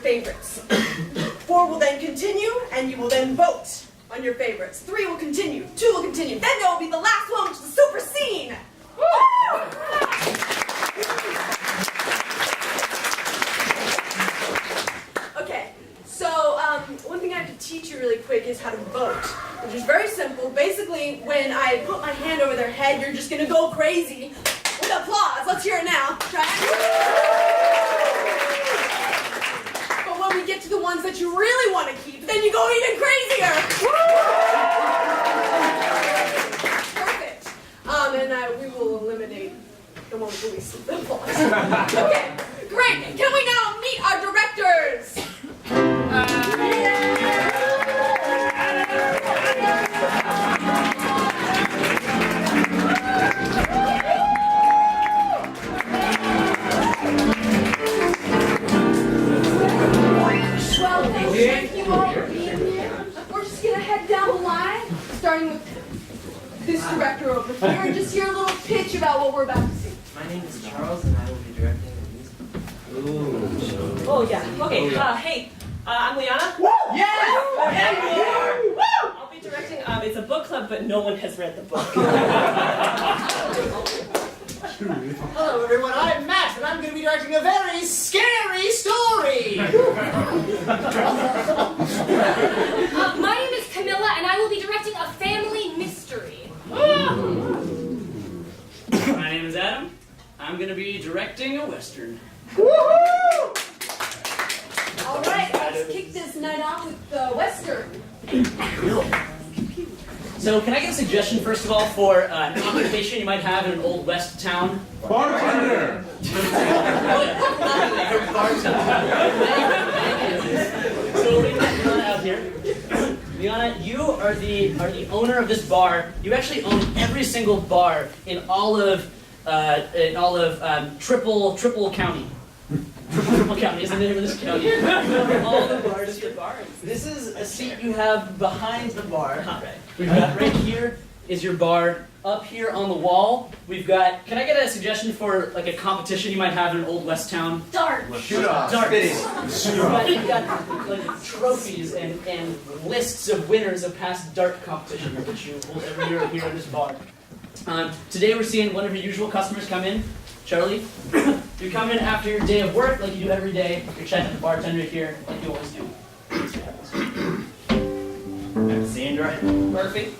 favorites. 4 will then continue, and you will then vote on your favorites. 3 will continue, 2 will continue. Then there will be the last one, which is the Superscene. Okay, so one thing I have to teach you really quick is how to vote, which is very simple. Basically, when I put my hand over their head, you're just going to go crazy with applause. Let's hear it now. Try it. But when we get to the ones that you really want to keep, then you go even crazier. Perfect. And we will eliminate the one with the least applause. Okay, great. Can we now meet our directors? Well, thank you all for being here. We're just going to head down the line, starting with this director over here, and just hear a little pitch about what we're about to see. My name is Charles, and I will be directing the musical. Oh, yeah. Okay, hey, I'm Liana. Yes! Woo! I'll be directing, it's a book club, but no one has read the book. Hello everyone, I'm Matt, and I'm going to be directing a very scary story! My name is Camilla, and I will be directing a family mystery. My name is Adam. I'm going to be directing a Western. All right, let's kick this night off with the Western. So can I get a suggestion, first of all, for an occupation you might have in an old West town? Bartender! So we got Liana out here. Liana, you are the owner of this bar. You actually own every single bar in all of Triple County. Triple County is the name of this county. All the bars. This is a seat you have behind the bar. We've got right here is your bar. Up here on the wall, we've got. Can I get a suggestion for like a competition you might have in an old West town? Darts. Shoot off. Darts. You've got like trophies and lists of winners of past dart competitions that you hold every year here at this bar. Today we're seeing one of your usual customers come in. Charlie, you come in after your day of work like you do every day. You're chatting with the bartender here like you always do. I'm Sandra. Murphy.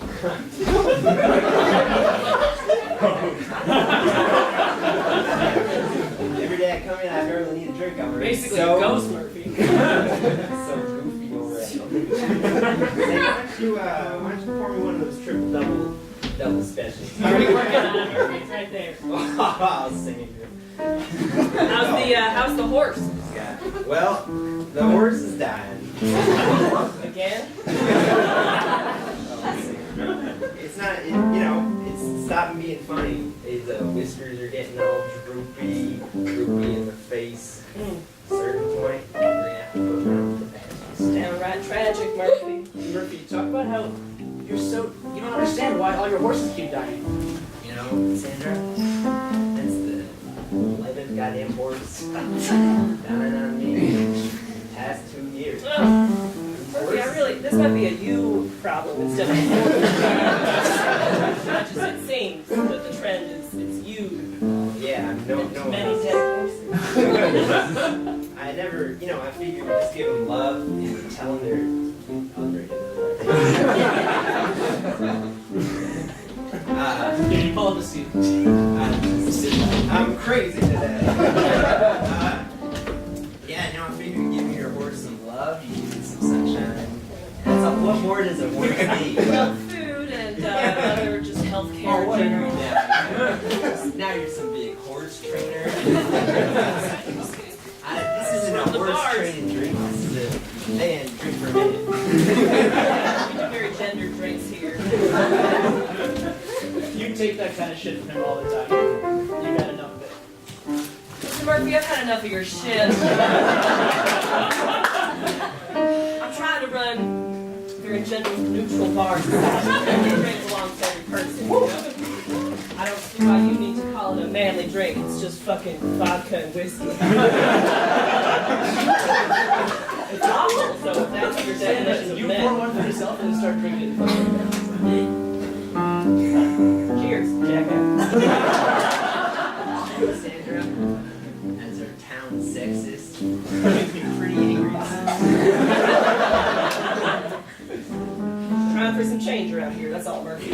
Every day I come in, I barely need a drink. I'm already Basically, so, Ghost Murphy. so goofy already. Hey, why don't you pour me one of those triple double specials? Already working on it, Murphy. It's right there. I'll sing it. How's the horse? Yeah. Well, the horse is dying. Again? It's not, it's stopping being funny. The whiskers are getting all droopy in the face. At a certain point, we're gonna have to put them on the bed. It's downright tragic, Murphy. Murphy, talk about how you don't understand why all your horses keep dying. You know, Sandra, that's the 11th goddamn horse dying on me past 2 years. Murphy, this might be a you problem instead of a horse. As much as it seems, but the trend is it's you. Yeah, no. Many dead horses. I never, I figured just give them love and tell them they're underrated. Here, you pull up a seat. I'm crazy today. I figured give your horse some love, you give it some sunshine. And so what more does a horse need? Well, food and other just health care. Oh, what are you now? Now you're some big horse trainer. This isn't a horse training drink. This is a man drink for a minute. We do very gendered drinks here. You take that kind of shit from him all the time. You got enough of it. Mr. Murphy, I've had enough of your shit. I'm trying to run very gender neutral bars. Every drink belongs to every person. I don't see why you need to call it a manly drink. It's just fucking vodka and whiskey. It's awful, so if that's your definition of You men. pour one for yourself and then start drinking it. Cheers, jackass. Sandra, as our town sexist, makes me pretty angry. Trying for some change around here, that's all, Murphy.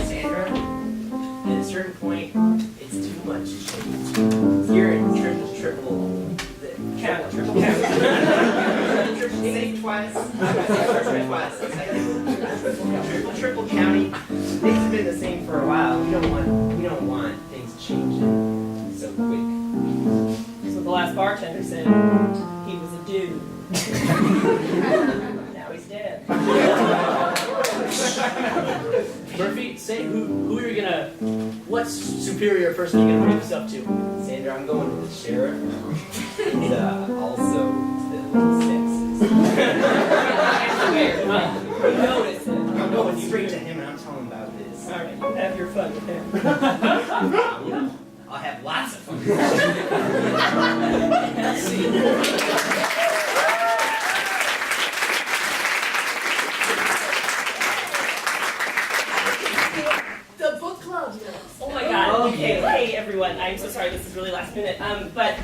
Sandra, at a certain point, it's too much change. You're in triple. Count. Say twice. Triple county. Things have been the same for a while. We don't want things changing so quick. So the last bartender said he was a dude. Now he's dead. Murphy, say who you're gonna, what superior person you're gonna bring this up to? Sandra, I'm going to the sheriff. He's also still sexist. You notice it. I'm going straight to him and I'm telling him about this. All right, have your fun with him. I'll have lots of fun. The book club. Oh my God. Okay, hey everyone. I'm so sorry. This is really last minute. But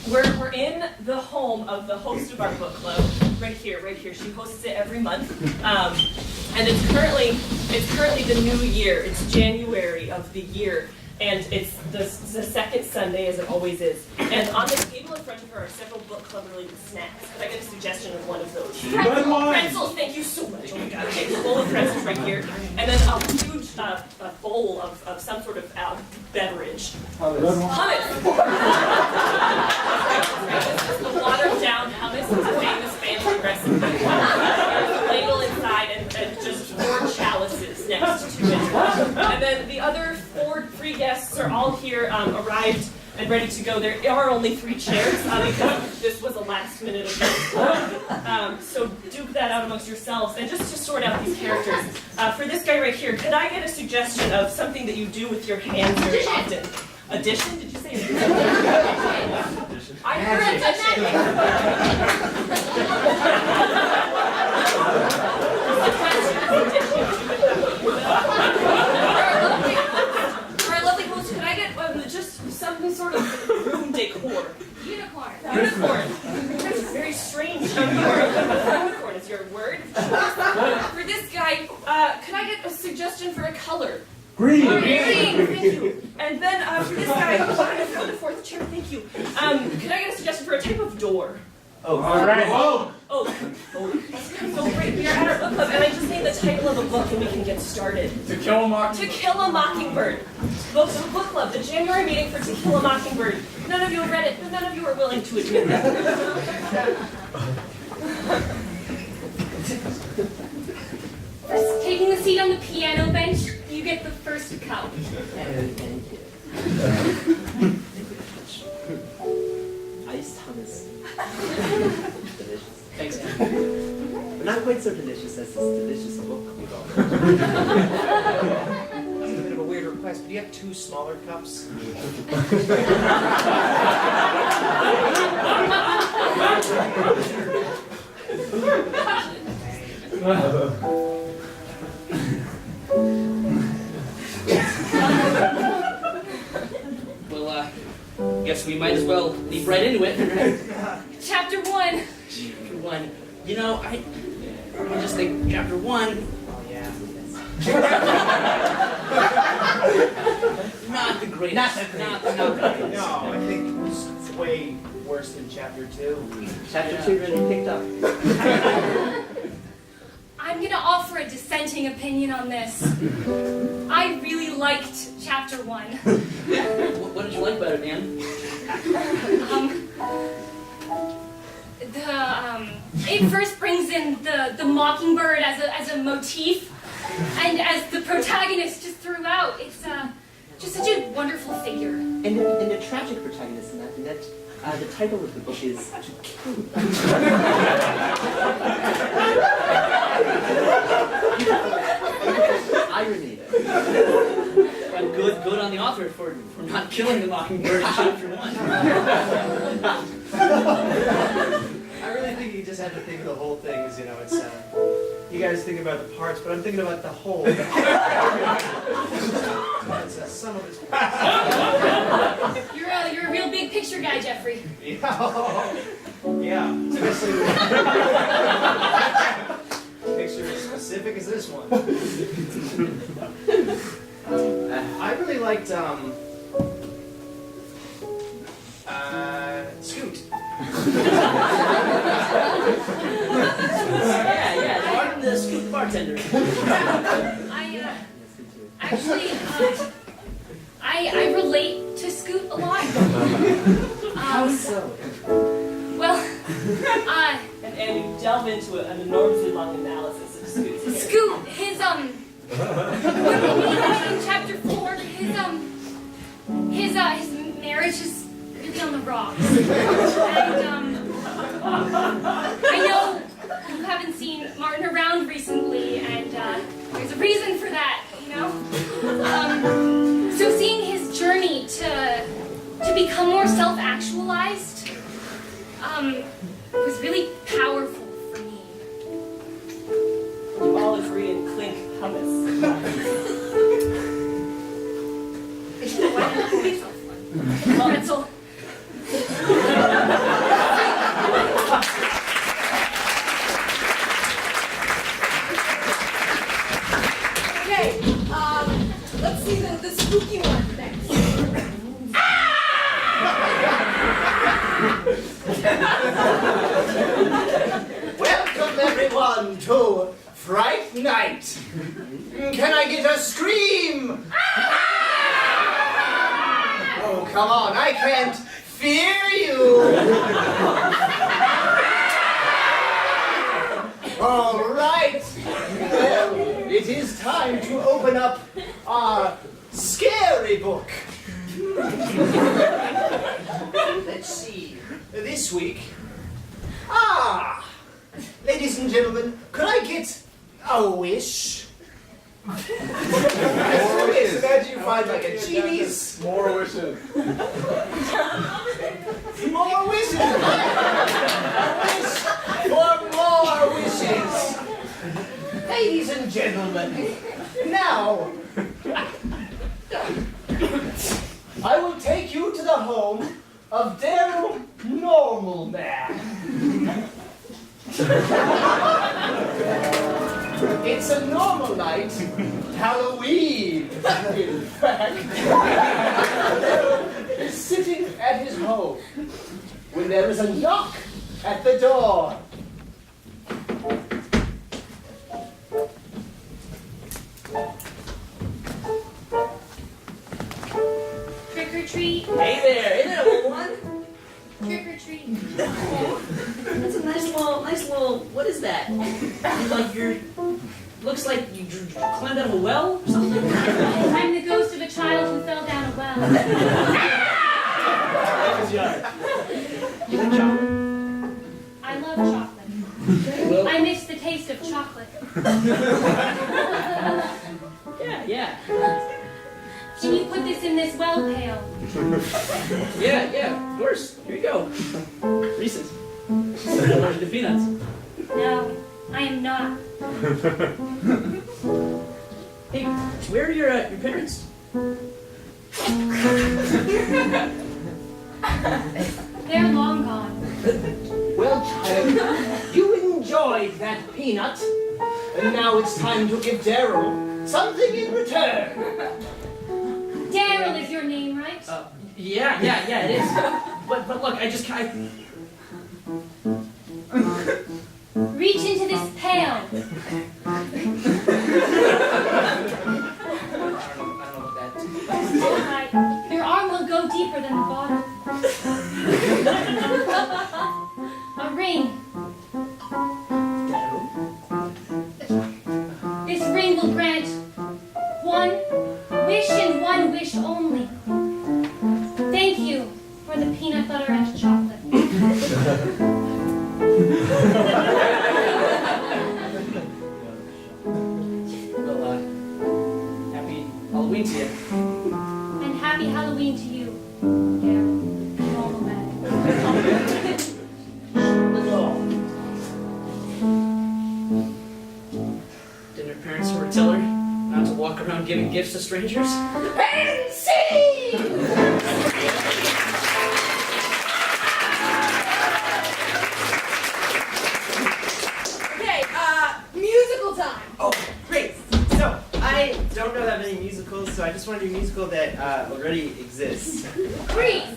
we're in the home of the host of our book club. Right here. She hosts it every month. And it's currently the new year. It's January of the year. And it's the second Sunday, as it always is. And on the table in front of her are several book club-related snacks. Could I get a suggestion of one of those? Pretzels, thank you so much. Oh my God, okay, a bowl of pretzels right here. And then a huge bowl of some sort of beverage. Hummus. This is the watered-down hummus. It's a famous family recipe. There's a ladle inside and just 4 chalices next to it. And then the other 3 guests are all here, arrived and ready to go. There are only 3 chairs because this was a last-minute event. So duke that out amongst yourselves and just to sort out these characters. For this guy right here, could I get a suggestion of something that you do with your hands very often? Addition? Did you say addition? I heard addition. For our lovely host, could I get just some sort of room decor? Unicorn. Unicorn. That's very strange. Unicorn is your word. For this guy, could I get a suggestion for a color? Green. Green, thank you. And then for this guy, for the 4th chair, thank you. Could I get a suggestion for a type of door? Oh, All right. Oh, so great. We are at our book club, and I just need the title of a book, and we can get started. To Kill a Mockingbird. To Kill a Mockingbird. Book club, the January meeting for To Kill a Mockingbird. None of you have read it, but none of you are willing to admit that. First, taking a seat on the piano bench, you get the first cup. thank you. Iced hummus. Delicious. Thanks, Anne. But not quite so delicious as this delicious book we've all read. That's a bit of a weird request, but do you have 2 smaller cups? Well, guess we might as well leap right into it. Chapter 1. Chapter 1. You know, I just think chapter 1. Oh, yeah. Not the greatest. Not the greatest. Not the greatest. No, I think it's way worse than chapter 2. Chapter 2 really picked up. I'm gonna offer a dissenting opinion on this. I really liked chapter 1. What did you like about it, Anne? It first brings in the mockingbird as a motif, and as the protagonist just throughout. It's just such a wonderful figure. And the tragic protagonist in that the title of the book is To Kill. Irony there. Good. the whole thing is, it's, you guys think about the parts, but I'm thinking about the whole. It's some of its parts. You're a real big picture guy, Jeffrey. Yeah, especially with picture as specific as this one. I really liked, Scoot. Yeah, Martin the Scoot bartender. I relate to Scoot a lot. How so? Well, And you delve into an enormously long analysis of Scoot's hair. Scoot, his when we meet him in chapter 4, his marriage is really on the rocks. And I know you haven't seen Martin around recently, and there's a reason for that, So seeing his journey to become more self-actualized was really powerful for me. You all agree and clink hummus. Why did it make so fun? Pretzel. Okay, let's see the spooky one next. Welcome everyone to Fright Night. Can I get a scream? Oh, come on, I can't fear you. All right. Well, it is time to open up our scary book. Let's see. This week. Ladies and gentlemen, could I get a wish? Yes, imagine you find like a genie's. More wishes. More wishes! A wish for more wishes! Ladies and gentlemen, now I will take you to the home of Daryl Normal Man. It's a normal night, Halloween, in fact. Daryl is sitting at his home when there is a knock at the door. Trick or treat. Hey there, isn't it a little one? Trick or treat. That's a nice little, what is that? Looks like you climbed out of a well or something? I'm the ghost of a child who fell down a well. You like chocolate? I love chocolate. Well, I miss the taste of chocolate. yeah. Can you put this in this well pail? Yeah, of course. Here you go. Reese's. Allergic to peanuts. No, I am not. Hey, where are your parents? They're long gone. Well, child, you enjoyed that peanut, and now it's time to give Daryl something in return. Daryl is your name, right? Yeah, it is. But look, I Reach into this pail. I don't know what that is. All right. Your arm will go deeper than the bottom. A ring. This ring will grant one wish and one wish only. Thank you for the peanut butter and chocolate. Well, happy Halloween to you. And happy Halloween to you, Daryl. Normal man. tell her not to walk around giving gifts to strangers? And see! Okay, musical time. Oh, great. So, I don't know that many musicals, so I just want to do a musical that already exists. Grease.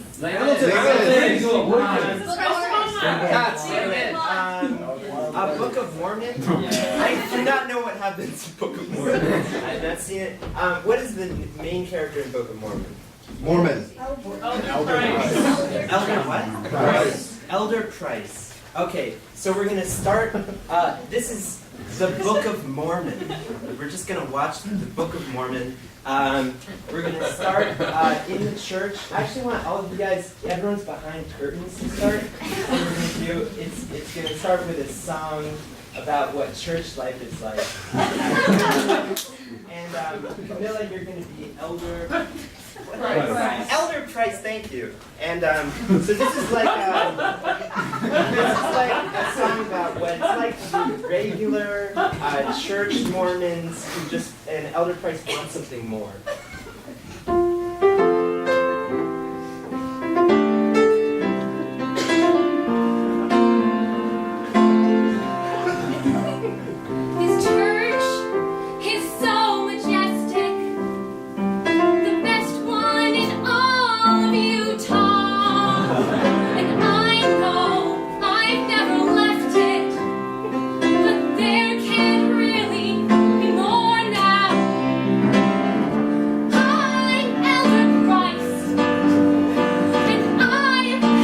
A Book of Mormon? I do not know what happens in Book of Mormon. I've not seen it. What is the main character in Book of Mormon? Mormon. Elder what? Price. Elder Price. Okay, so we're gonna start. This is the Book of Mormon. We're just gonna watch the Book of Mormon. We're gonna start in the church. I actually want all of you guys. Everyone's behind curtains to start. What we're gonna do? It's gonna start with a song about what church life is like. And Camilla, you're gonna be Elder. Price. Elder Price, thank you. And so this is like a song about what it's like to be regular church Mormons who just, and Elder Price wants something more. His church is so majestic, the best one in all of Utah. And I know I've never left it, but there can't really be more now. I'm Elder Price, and I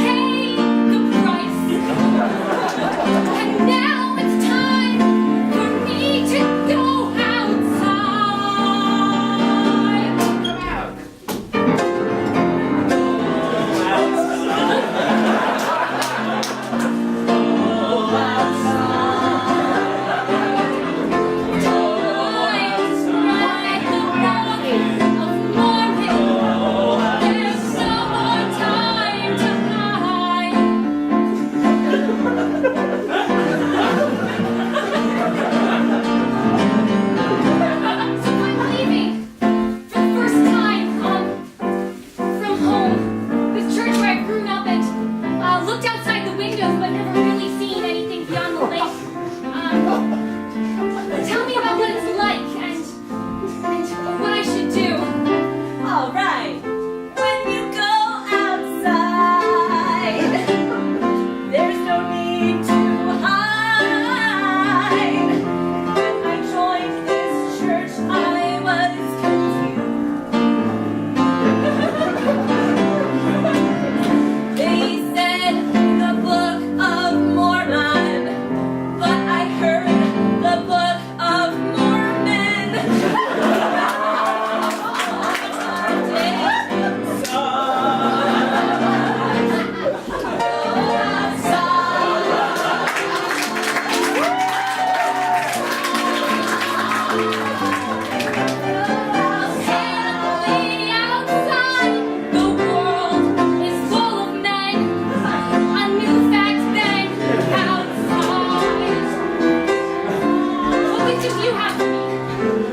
paid the price. And now it's time for me to go outside. Come out. Looked outside the windows, but never really seen anything beyond the lake. Tell me about what it's like and what I should do. All right. When you go outside, there's no need to hide. When I joined this church, I was confused. They said the Book of Mormon, but I heard the Book of Mormon.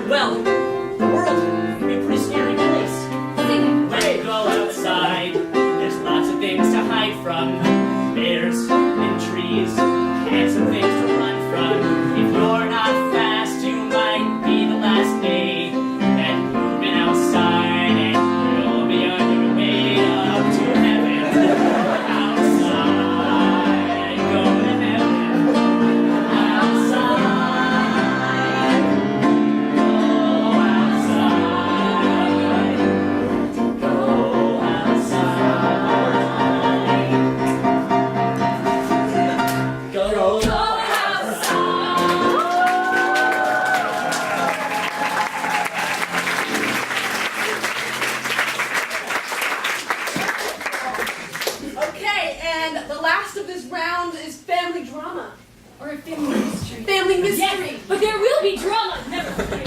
Well, the world can be a pretty scary place. When you go outside, there's lots of things to hide from. Bears and trees, and some things to run from. If you're not fast, you might be the last day that you've been outside, and you'll be on your way up to heaven. Outside, go to heaven. Outside. Okay, and the last of this round is family drama. Or a family mystery. Family mystery. Yes, but there will be drama. Never fear.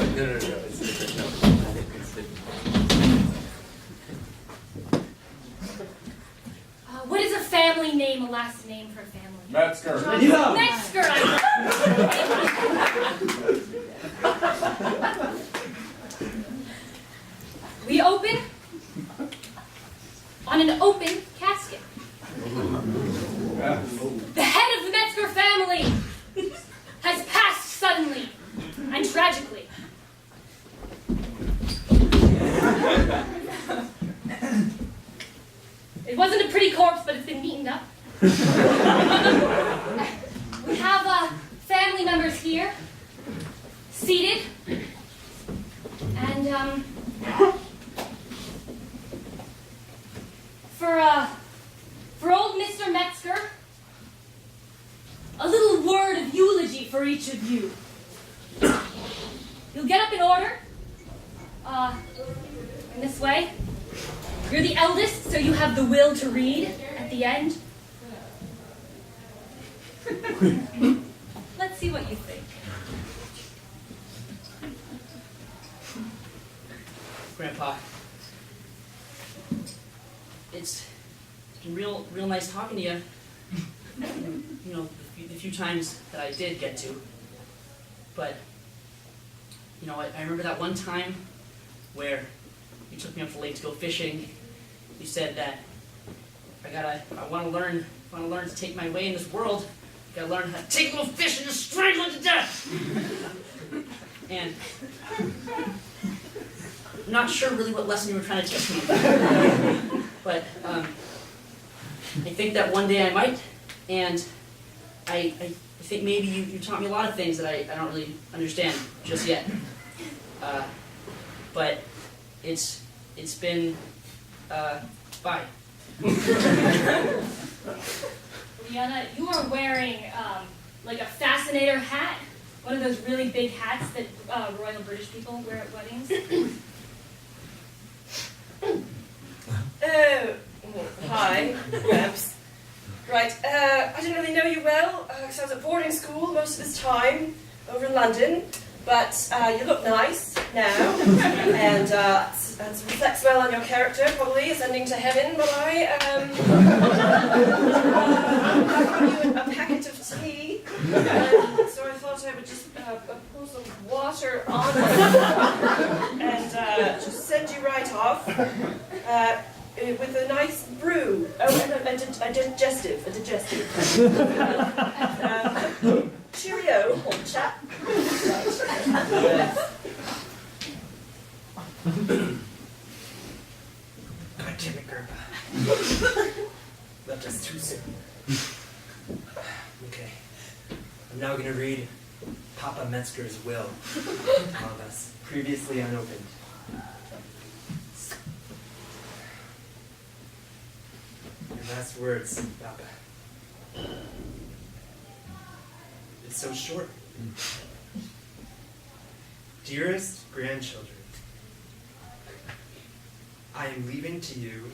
No, it's different. No, it's different. What is a family name, a last name for a family? Metzger. Metzger. on an open casket. The head of the Metzger family has passed suddenly and tragically. It wasn't a pretty corpse, but it's been neatened up. We have family members here, seated, and for old Mr. Metzger, a little word of eulogy for each of you. You'll get up in order, in this way. You're the eldest, so you have the will to read at the end. Let's see what you think. Grandpa, it's been real nice talking to you. You know, the few times that I did get to. But, you know, I remember that one time where you took me up the lake to go fishing. You said that I want to learn to take my way in this world. I gotta learn how to take a little fish and just strangle it to death. And I'm not sure really what lesson you were trying to teach me. But I think that one day I might, and I think maybe you taught me a lot of things that I don't really understand just yet. But it's been bye. Liana, you are wearing like a fascinator hat. One of those really big hats that royal British people wear at weddings. Hi, Gramps. Right, I didn't really know you well, because I was at boarding school most of this time over in London, but you look nice now, and that reflects well on your character, probably, ascending to heaven, but I got you a packet of tea, so I thought I would just pour some water on it, and just send you right off. With a nice brew. Oh, and a digestive. Cheerio, old chap. God damn it, Grandpa. Left us too soon. Okay. I'm now going to read Papa Metzger's will on us, previously unopened. Your last words, Papa. It's so short. Dearest grandchildren, I am leaving to you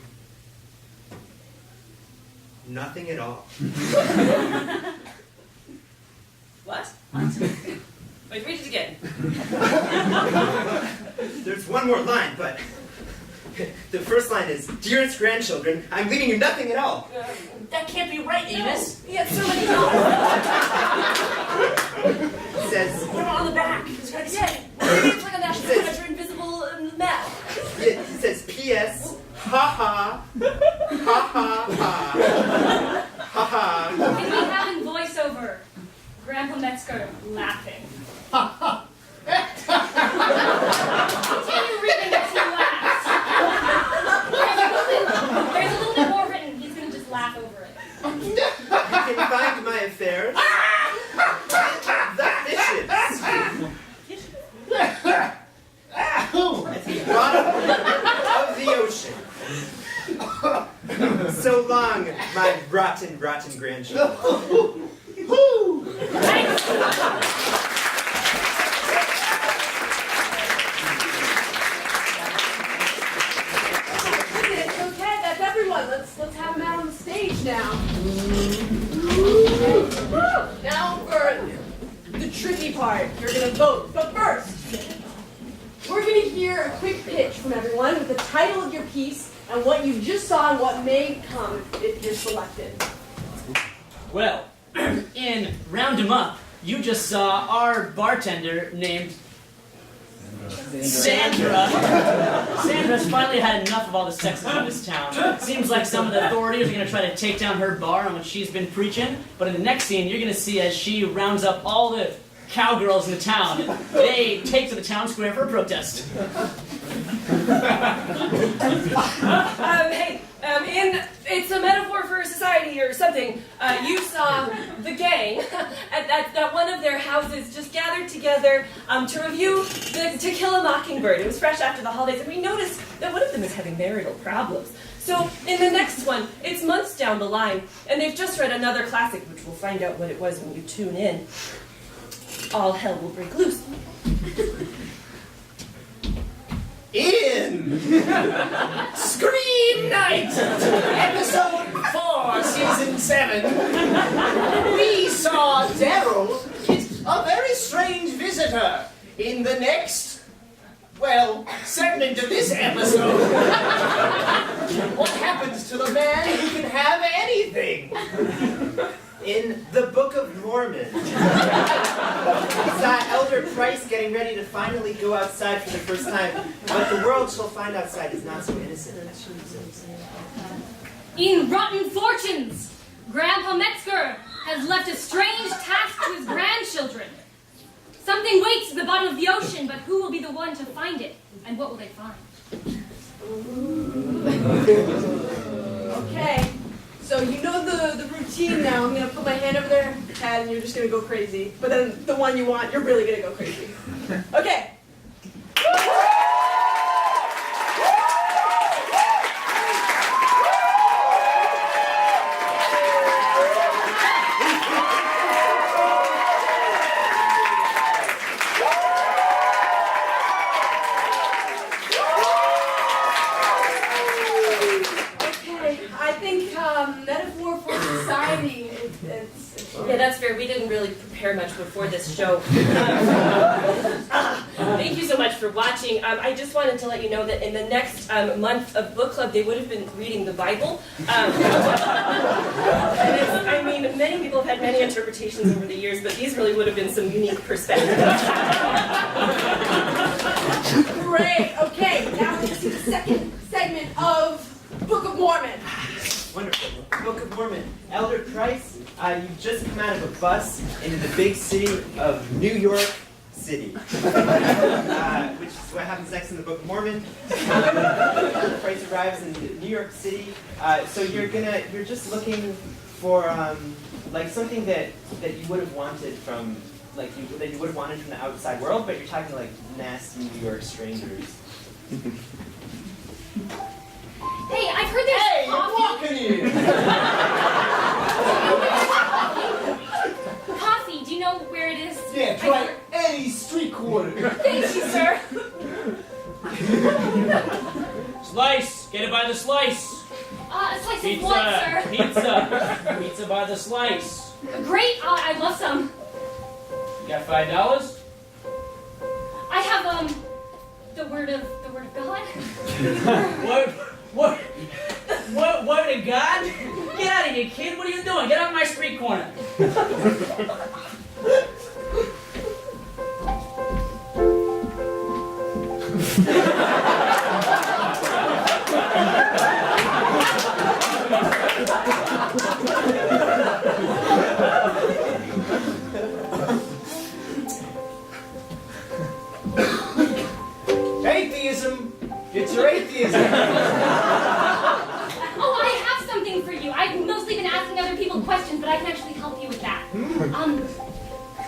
nothing at all. What? Wait, read it again. There's one more line, but the first line is, dearest grandchildren, I'm leaving you nothing at all. That can't be right, Amos. He had so many It says, What about on the back? Maybe it's like a national treasure invisible map. it says, P.S. Ha ha, ha ha ha, ha ha. Can we have in voiceover Grandpa Metzger laughing? Continue reading as he laughs. There's a little bit more written. He's going to just laugh over it. You can find my affairs. The fishes. At the bottom of the ocean. So long, my rotten grandchildren. Thanks. Okay, that's everyone. Let's have them out on the stage now. Now for the tricky part. You're gonna vote. But first, we're gonna hear a quick pitch from everyone with the title of your piece and what you just saw and what may come if you're selected. Well, in Round 'em Up, you just saw our bartender named Sandra's finally had enough of all the sexism in this town. Seems like some of the authorities are going to try to take down her bar on what she's been preaching, but in the next scene, you're going to see as she rounds up all the cowgirls in the town. They take to the town square for a protest. It's a metaphor for society or something. You saw the gang at one of their houses just gathered together to review To Kill a Mockingbird. It was fresh after the holidays, and we noticed that one of them is having marital problems. So in the next one, it's months down the line, and they've just read another classic, which we'll find out what it was when you tune in. All hell will break loose. In Scream Night, episode 4, season 7, we saw Daryl get a very strange visitor in the next, well, segment of this episode. What happens to the man who can have anything? In the Book of Mormon, we saw Elder Price getting ready to finally go outside for the first time. What the world shall find outside is not so innocent. In Rotten Fortunes, Grandpa Metzger has left a strange task to his grandchildren. Something waits at the bottom of the ocean, but who will be the one to find it? And what will they find? Okay. So you know the routine now. I'm going to put my hand over their head and you're just going to go crazy. But then the one you want, you're really going to go crazy. Okay. Metaphor for society. Yeah, that's fair. We didn't really prepare much before this show. Thank you so much for watching. I just wanted to let you know that in the next month of book club, they would have been reading the Bible. Many people have had many interpretations over the years, but these really would have been some unique perspectives. Great. Okay, now we're going to see the second segment of Book of Mormon. Wonderful. Book of Mormon. Elder Price, you've just come out of a bus into the big city of New York City, which is what happens next in the Book of Mormon. Elder Price arrives in New York City, so you're just looking for like something that you would have wanted from that you would have wanted from the outside world, but you're talking like nasty New York strangers. Hey, I've heard there's Hey, you're coffee. walking in! Coffee, do you know where it is? Yeah, try any street corner. Thank you, sir. Slice! Get it by the slice! A slice of what, sir? Pizza by the slice. Great, I'd love some. You got $5? I have, the word of God. What? Word of God? Get out of here, kid. What are you doing? Get out of my street corner. Atheism! It's your atheism! Oh, I have something for you. I've mostly been asking other people questions, but I can actually help you with that.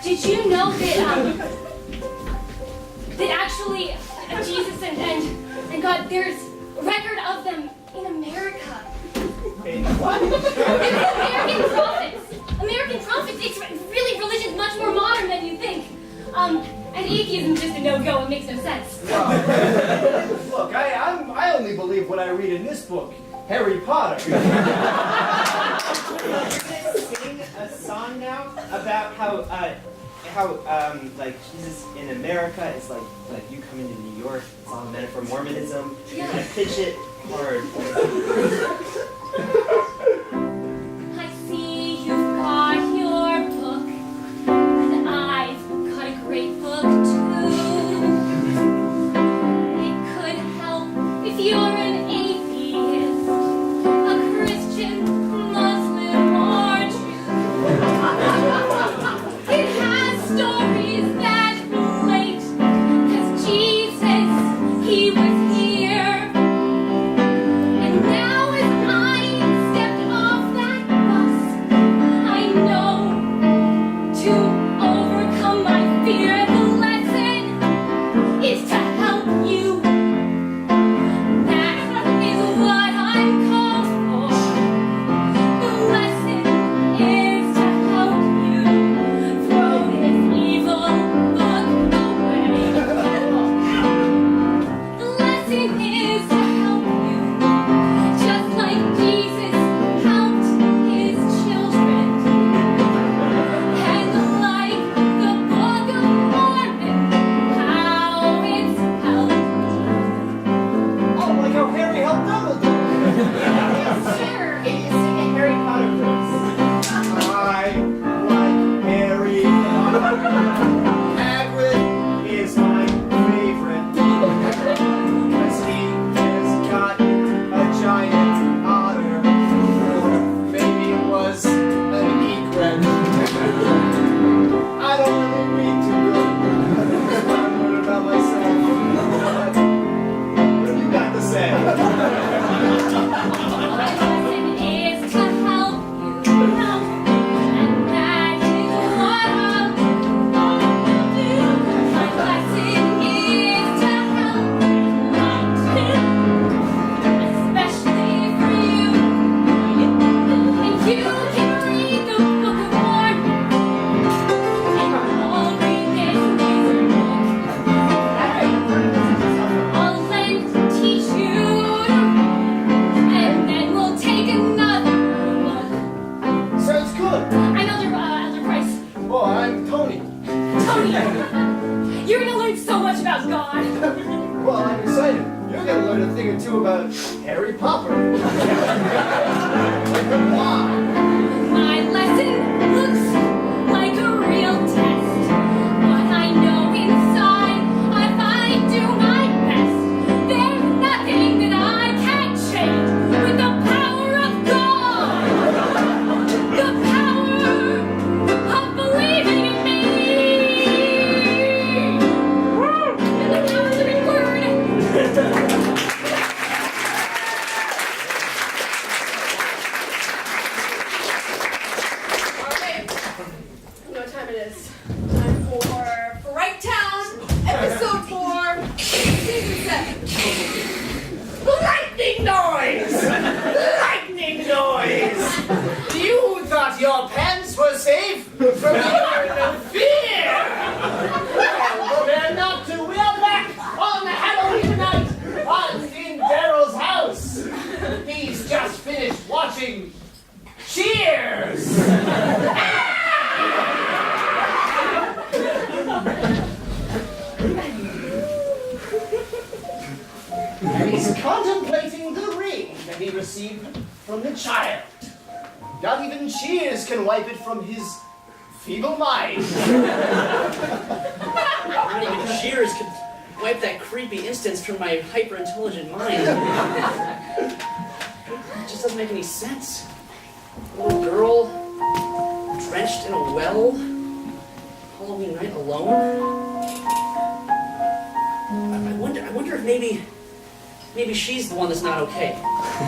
Did you know that actually Jesus and God, there's a record of them in America. What? It's American prophets. American prophets. It's really religion, much more modern than you think. And atheism's just a no-go. It makes no sense. Look, I only believe what I read in this book, Harry Potter. Sing a song now about how like Jesus in America is like you come into New York. It's all meant for Mormonism. You're gonna pitch it hard. I see you've got your book, and I've got a great book too. Hagrid is my favorite because he has got a giant otter. Or maybe it was an egret. I don't really read too good. I'm learning about myself. What have you got to say? You're gonna learn so much about God. Well, I'm excited. You're gonna learn a thing or two about Harry Potter. Why? My lesson looks like a real test. What I know inside, if I do my best, there's nothing that I can't change with the power of God. The power of believing in me. And the power of the written word. Alright, you know what time it is. Time for Fright Town, episode 4, season 7. Lightning noise! Lightning noise! You thought your pants were safe from the burden of fear! Well, they're not too. We are back on Halloween night in Daryl's house. He's just finished watching Cheers! And he's contemplating the ring that he received from the child. Not even Cheers can wipe it from his feeble mind. Not even Cheers could wipe that creepy instance from my hyper-intelligent mind. It just doesn't make any sense. A little girl, drenched in a well, Halloween night alone. I wonder if maybe she's the one that's not okay.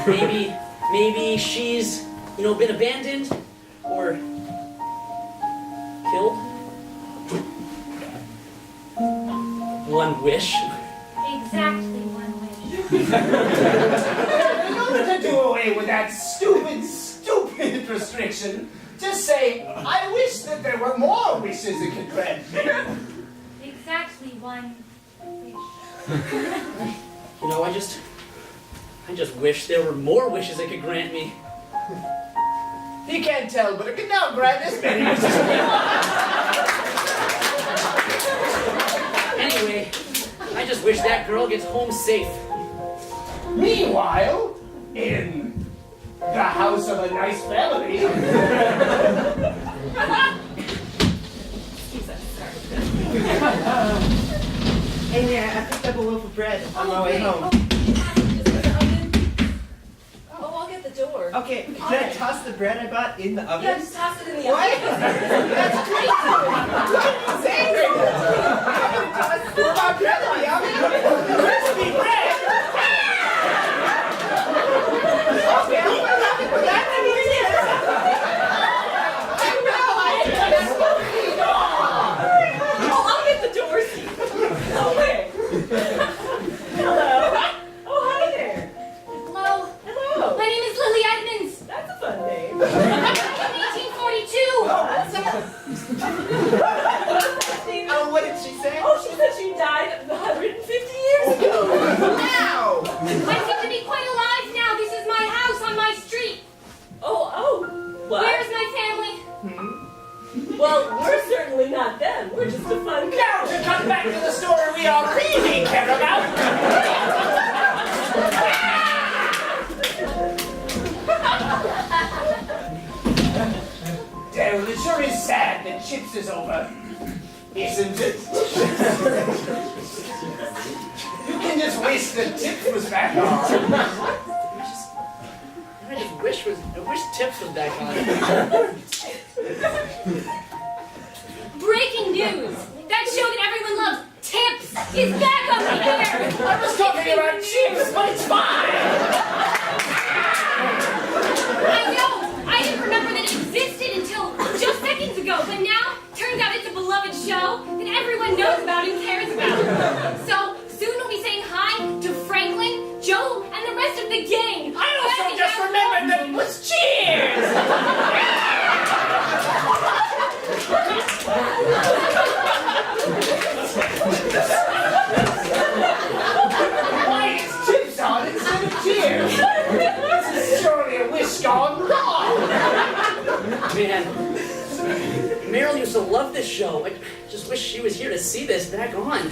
Maybe she's, been abandoned or killed. One wish. Exactly one wish. In order to do away with that stupid restriction, just say, I wish that there were more wishes it could grant me. Exactly one wish. I just wish there were more wishes it could grant me. He can't tell, but it can now grant as many wishes as he wants. Anyway, I just wish that girl gets home safe. Meanwhile, in the house of a nice family. Hey there, I picked up a loaf of bread on my way home. Oh, I'll get the door. Okay, can I toss the bread I bought in the oven? Yeah, just toss it in the What? oven. That's crazy! What are you saying right now? I'm gonna toss my bread in the oven? Crispy bread! Okay, I'm gonna have to put that in the Oh, I'll get the door seat. Oh, wait. Hello. Oh, hi there. Hello. Hello. My name is Lily Edmonds. That's a fun name. 1842. Oh, what did she say? Oh, she said she died 150 years ago. Wow! I seem to be quite alive now. This is my house on my street. Oh, what? Where's my family? Well, we're certainly not them. We're just a fun Now to come back to the story we all really care about. Daryl, it sure is sad that Chips feast is over, isn't it? You can just wish the tips was back on. I wish Tips was back on. Breaking news! That show that everyone loves, Tips, is back on the air! I was talking about chips, but it's fine! I know! I didn't remember that it existed until just seconds ago, but now, turns out it's a beloved show that everyone knows about and cares about. So, soon we'll be saying hi to Franklin, Joe, and the rest of the gang! I also just remembered that it was Cheers! Why is Chips on instead of Cheers? This is surely a wish gone wrong! Man, Meryl used to love this show. I just wish she was here to see this back on.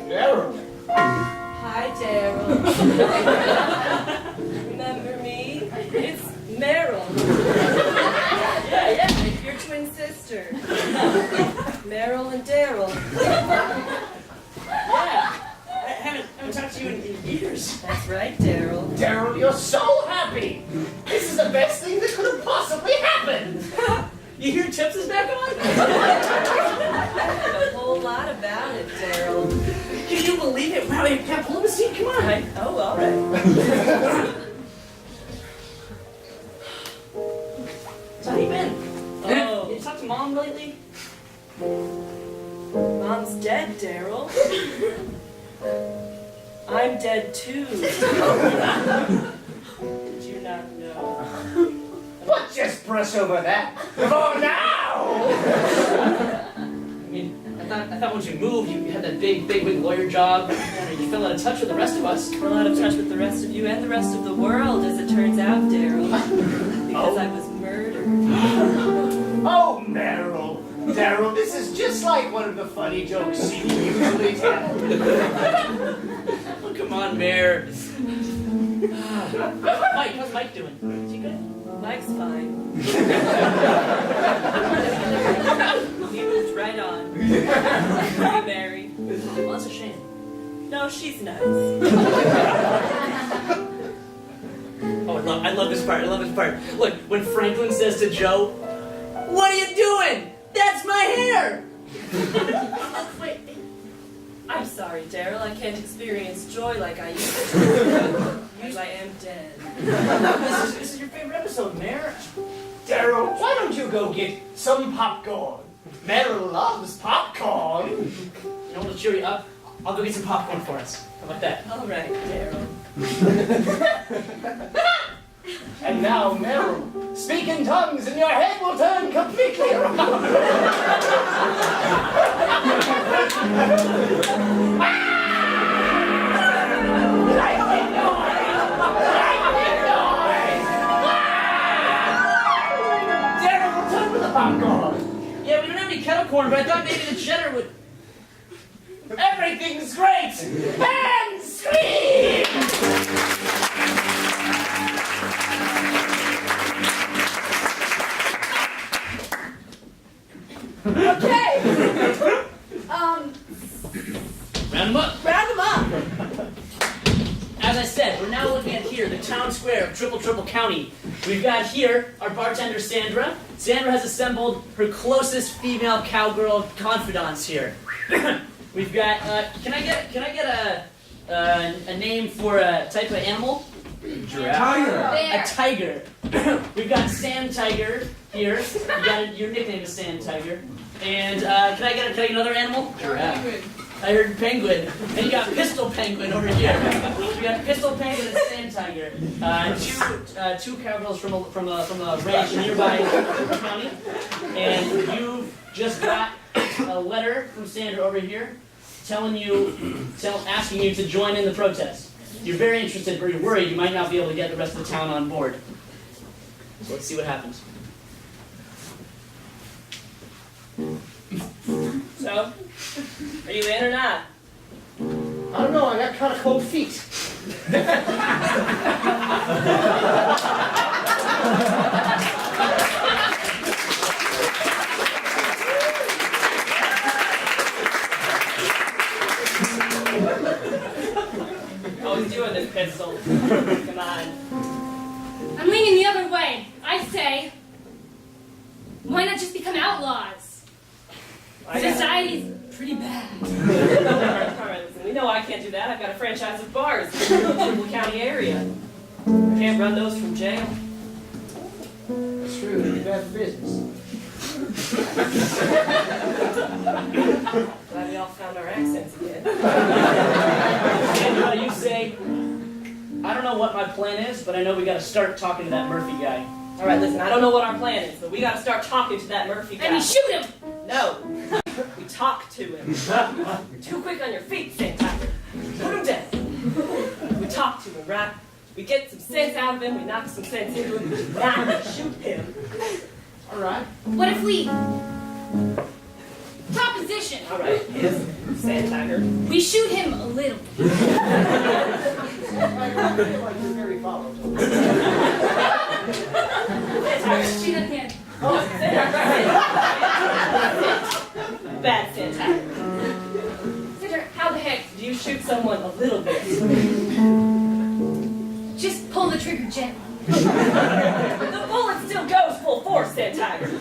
Daryl. Hi, Daryl. Remember me? It's Meryl. Yeah, your twin sister. Meryl and Daryl. Yeah, I haven't talked to you in years. That's right, Daryl. Daryl, you're so happy! This is the best thing that could have possibly happened! You hear Tips is back on? A whole lot about it, Daryl. Can you believe it? Wow, you can't pull up a seat. Come on. Oh, all right. So how you been? Oh. You talked to Mom lately? Mom's dead, Daryl. I'm dead too. Did you not know? But just brush over that for now! I mean, I thought once you moved, you had that big lawyer job, and you fell out of touch with the rest of us. I'm out of touch with the rest of you and the rest of the world, as it turns out, Daryl. Because I was murdered. Oh, Meryl. Daryl, this is just like one of the funny jokes you usually tell. Oh, come on, Mayor. Mike, how's Mike doing? Is he good? Mike's fine. He moved right on. Remarried. Well, that's a shame. No, she's nice. Oh, I love this part. I love this part. Look, when Franklin says to Joe, "What are you doing? That's my hair!" Wait. I'm sorry, Daryl. I can't experience joy like I used to. Because I am dead. This is your favorite episode, Mayor. Daryl, why don't you go get some popcorn? Meryl loves popcorn. You know what'll cheer you up? I'll go get some popcorn for us. How about that? All right, Daryl. And now, Meryl, speak in tongues and your head will turn completely around. Daryl, return with the popcorn. Yeah, we don't have any kettle corn, but I thought maybe the cheddar would... Everything's great! And scream! Okay. Round 'em up. Round them up. As I said, we're now looking at here, the town square of Triple County. We've got here our bartender, Sandra. Sandra has assembled her closest female cowgirl confidants here. We've got, can I get a name for a type of animal? A tiger. We've got Sand Tiger here. Your nickname is Sand Tiger. And can I get another animal? Giraffe. I heard penguin. And you got Pistol Penguin over here. We got Pistol Penguin and Sand Tiger. Two cowgirls from a ranch nearby county. And you've just got a letter from Sandra over here asking you to join in the protest. You're very interested, but you're worried you might not be able to get the rest of the town on board. So let's see what happens. So, are you in or not? I don't know, I got kind of cold feet. Come on. I'm leaning the other way. I say, why not just become outlaws? Society's pretty bad. All right, listen, we know I can't do that. I've got a franchise of bars in the Trimble County area. I can't run those from jail. That's true. You're bad for business. Glad we all found our accents again. And you say, I don't know what my plan is, but I know we gotta start talking to that Murphy guy. All right, listen, I don't know what our plan is, but we got to start talking to that Murphy guy. I mean, shoot him! No. We talk to him. You're too quick on your feet, Sandtiger. Put him down. We talk to him, right? We get some sense out of him, we knock some sense into him, now we shoot him. All right. What if we... Proposition! All right, yes, Sandtiger. We shoot him a little. I feel like you're very volatile. Shoot him again. Bad Sandtiger. Sister, how the heck? Do you shoot someone a little bit? Just pull the trigger gently. The bullet still goes full force, Sandtiger.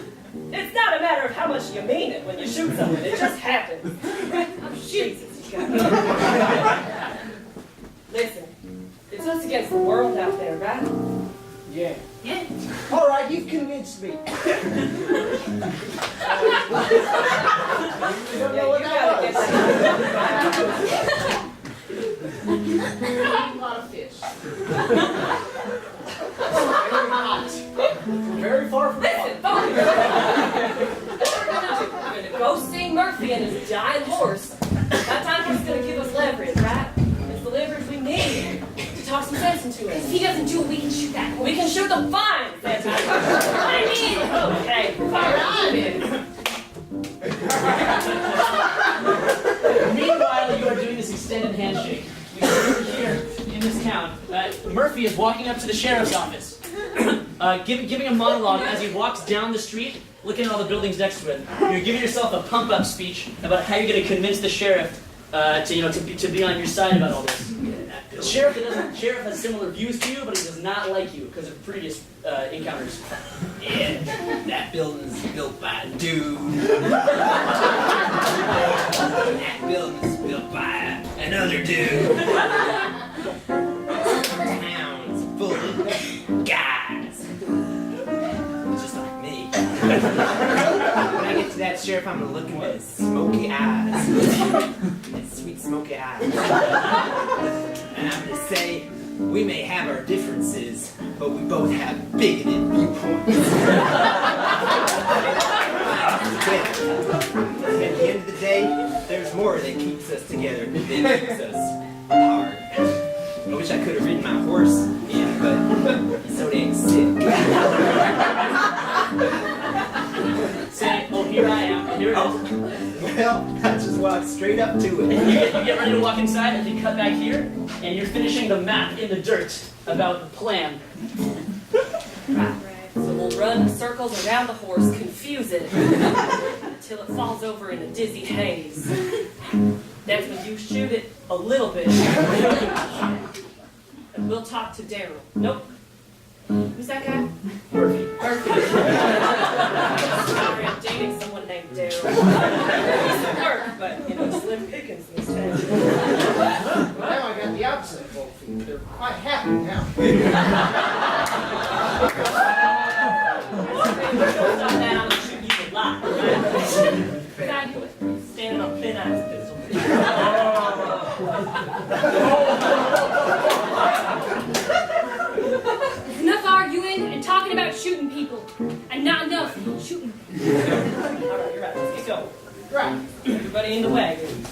It's not a matter of how much you mean it when you shoot someone. It just happens. Oh, Jesus, you got me. Listen, it's us against the world out there, right? Yeah. Yeah. All right, you've convinced me. You don't know what that was. A lot of fish. Very hot. Very far from Listen, hot. we're gonna go see Murphy and his giant horse. That time he's gonna give us leverage, right? It's the leverage we need to talk some sense into If it. he doesn't do it, we can shoot that horse. We can shoot them fine, Sandtiger. I mean, Okay, fire on in. Meanwhile, you are doing this extended handshake. We are here in this town. Murphy is walking up to the sheriff's office, giving a monologue as he walks down the street, looking at all the buildings next to it. You're giving yourself a pump-up speech about how you're going to convince the sheriff to be on your side about all this. The sheriff has similar views to you, but he does not like you because of previous encounters. Yeah, that building's built by a dude. That building's built by another dude. Town's full of guys. Just like me. When I get to that sheriff, I'm gonna look in his smoky eyes. His sweet smoky eyes. And I'm gonna say, we may have our differences, but we both have bigoted viewpoints. At the end of the day, there's more that keeps us together than keeps us apart. I wish I could have ridden my horse, yeah, but he's so dang sick. Say, oh, here I am. Here it is. Well, I just walked straight up to it. You get ready to walk inside, and you cut back here, and you're finishing the map in the dirt about the plan. Right. So we'll run circles around the horse, confuse it, until it falls over in a dizzy haze. That's when you shoot it a little bit. And we'll talk to Daryl. Nope. Who's that guy? Murphy. Murphy. Sorry, I'm dating someone named Daryl. He's a work, but, slim pickings in this town. Well, now I got the opposite of both feet. They're quite happy now. Stop that, I'm gonna shoot you a lot, right? fabulous. Standing on thin ice, pistol. Enough arguing and talking about shooting people, and not enough shooting. Alright, you're right, let's get going. Right. Everybody in the wagon.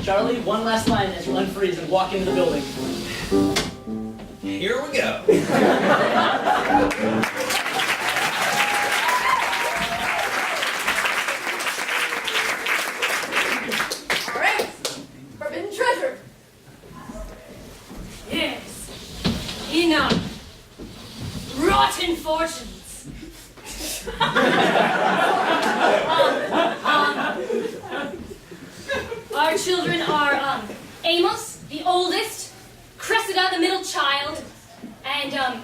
Charlie, one last line as you unfreeze and walk into the building. Here we go. Alright, forbidden treasure. Yes. In rotten fortunes. Our children are Amos, the oldest, Cressida, the middle child, and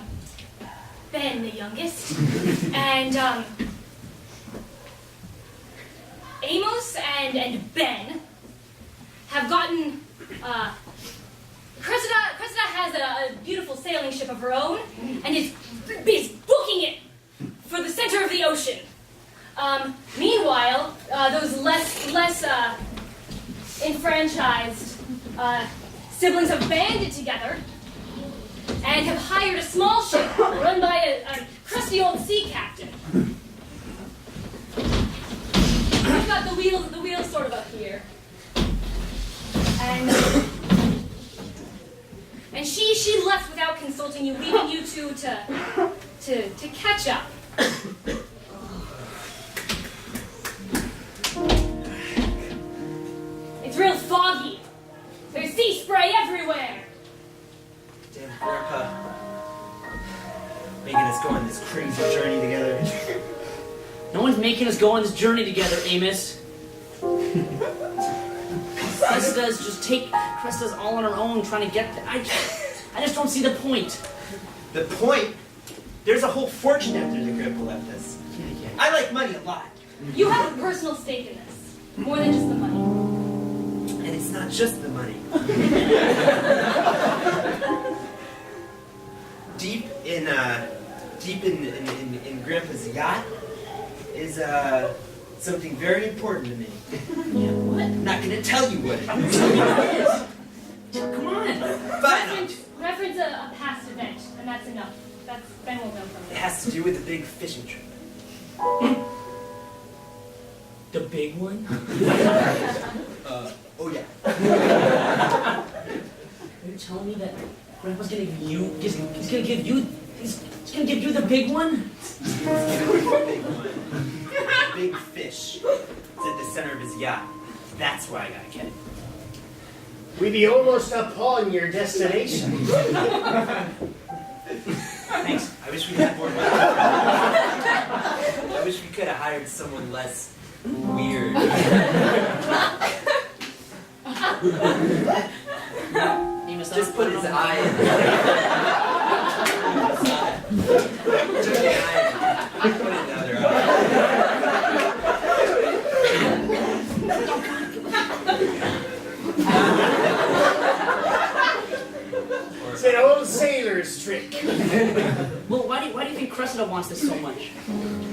Ben, the youngest, and Amos and Ben have gotten. Cressida has a beautiful sailing ship of her own, and is booking it for the center of the ocean. Meanwhile, those less enfranchised siblings have banded together and have hired a small ship run by a crusty old sea captain. I've got the wheels sort of up here. And she left without consulting you, leaving you two to catch up. It's real foggy. There's sea spray everywhere. Damn Grandpa. Making us go on this crazy journey together. No one's making us go on this journey together, Amos. Cressida's all on her own trying to get there. I just don't see the point. The point? There's a whole fortune after the Grandpa left us. Yeah. I like money a lot. You have a personal stake in this, more than just the money. And it's not just the money. Deep in Grandpa's yacht is something very important to me. Yeah, what? I'm not gonna tell you what it is. Come on. Fine. Reference a past event, and that's enough. Ben will know from It there. has to do with the big fishing trip. The big one? Oh yeah. You're telling me that Grandpa's gonna give you, he's gonna give you the big one? He's gonna give you the big one. The big fish. It's at the center of his yacht. That's why I gotta get it. We be almost upon your destination. Thanks. I wish we had more money. I wish we could have hired someone less weird. Just put his eye in there. Took the eye and put it in the other eye. It's an old sailor's trick. Well, why do you think Cressida wants this so much?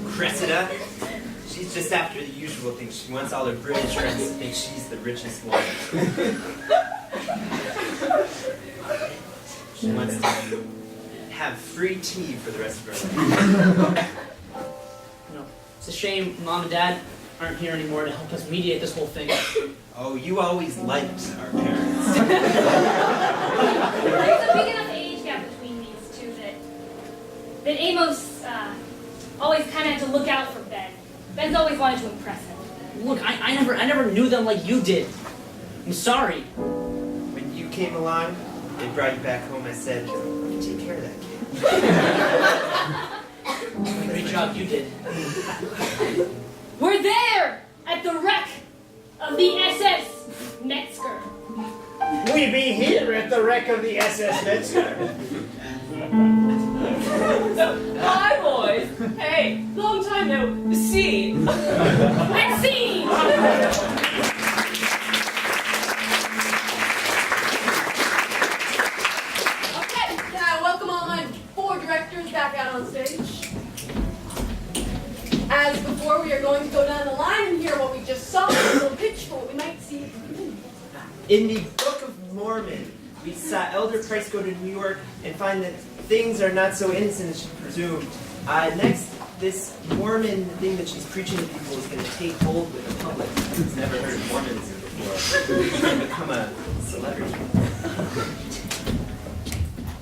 Cressida? She's just after the usual thing. She wants all her British friends to think she's the richest one. She wants to have free tea for the rest of her life. It's a shame Mom and Dad aren't here anymore to help us mediate this whole thing. Oh, you always liked our parents. There's a big enough age gap between these two that Amos always kind of had to look out for Ben. Ben's always wanted to impress him. Look, I never knew them like you did. I'm sorry. When you came along, they brought you back home. I said, you take care of that kid. Great job you did. We're there at the wreck of the SS Metzger. We be here at the wreck of the SS Metzger. Hi, boys. Hey, long time no see. And scene! Okay, can I welcome all my 4 directors back out on stage? As before, we are going to go down the line and hear what we just saw, a little pitch for what we might see. In the Book of Mormon, we saw Elder Price go to New York and find that things are not so innocent as she presumed. Next, this Mormon thing that she's preaching to people is going to take hold with the public. Who's never heard of Mormonism before. She's going to become a celebrity.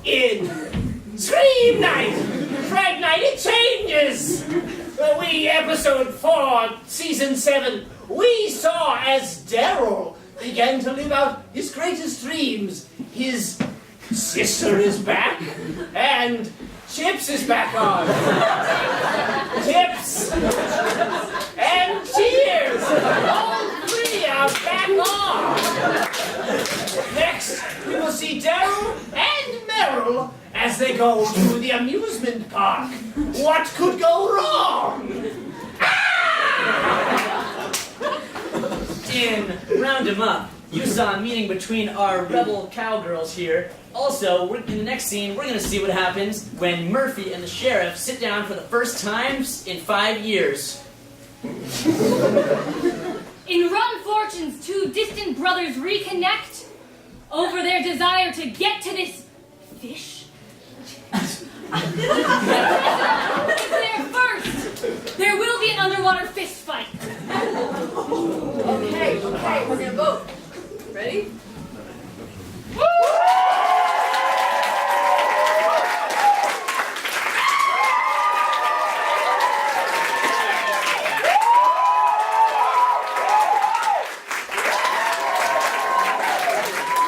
In Scream Night, Frag Night, it changes. We, episode 4, season 7, we saw as Daryl began to live out his greatest dreams. His sister is back, and Chips is back on. Chips and Cheers, all 3 are back on. Next, we will see Daryl to go to the amusement park. What could go wrong? In Round 'em Up, you saw a meeting between our rebel cowgirls here. Also, in the next scene, we're going to see what happens when Murphy and the sheriff sit down for the first time in 5 years. In Run Fortunes, two distant brothers reconnect over their desire to get to this fish. If they're first, there will be an underwater fist fight. Okay, we're gonna vote. Ready?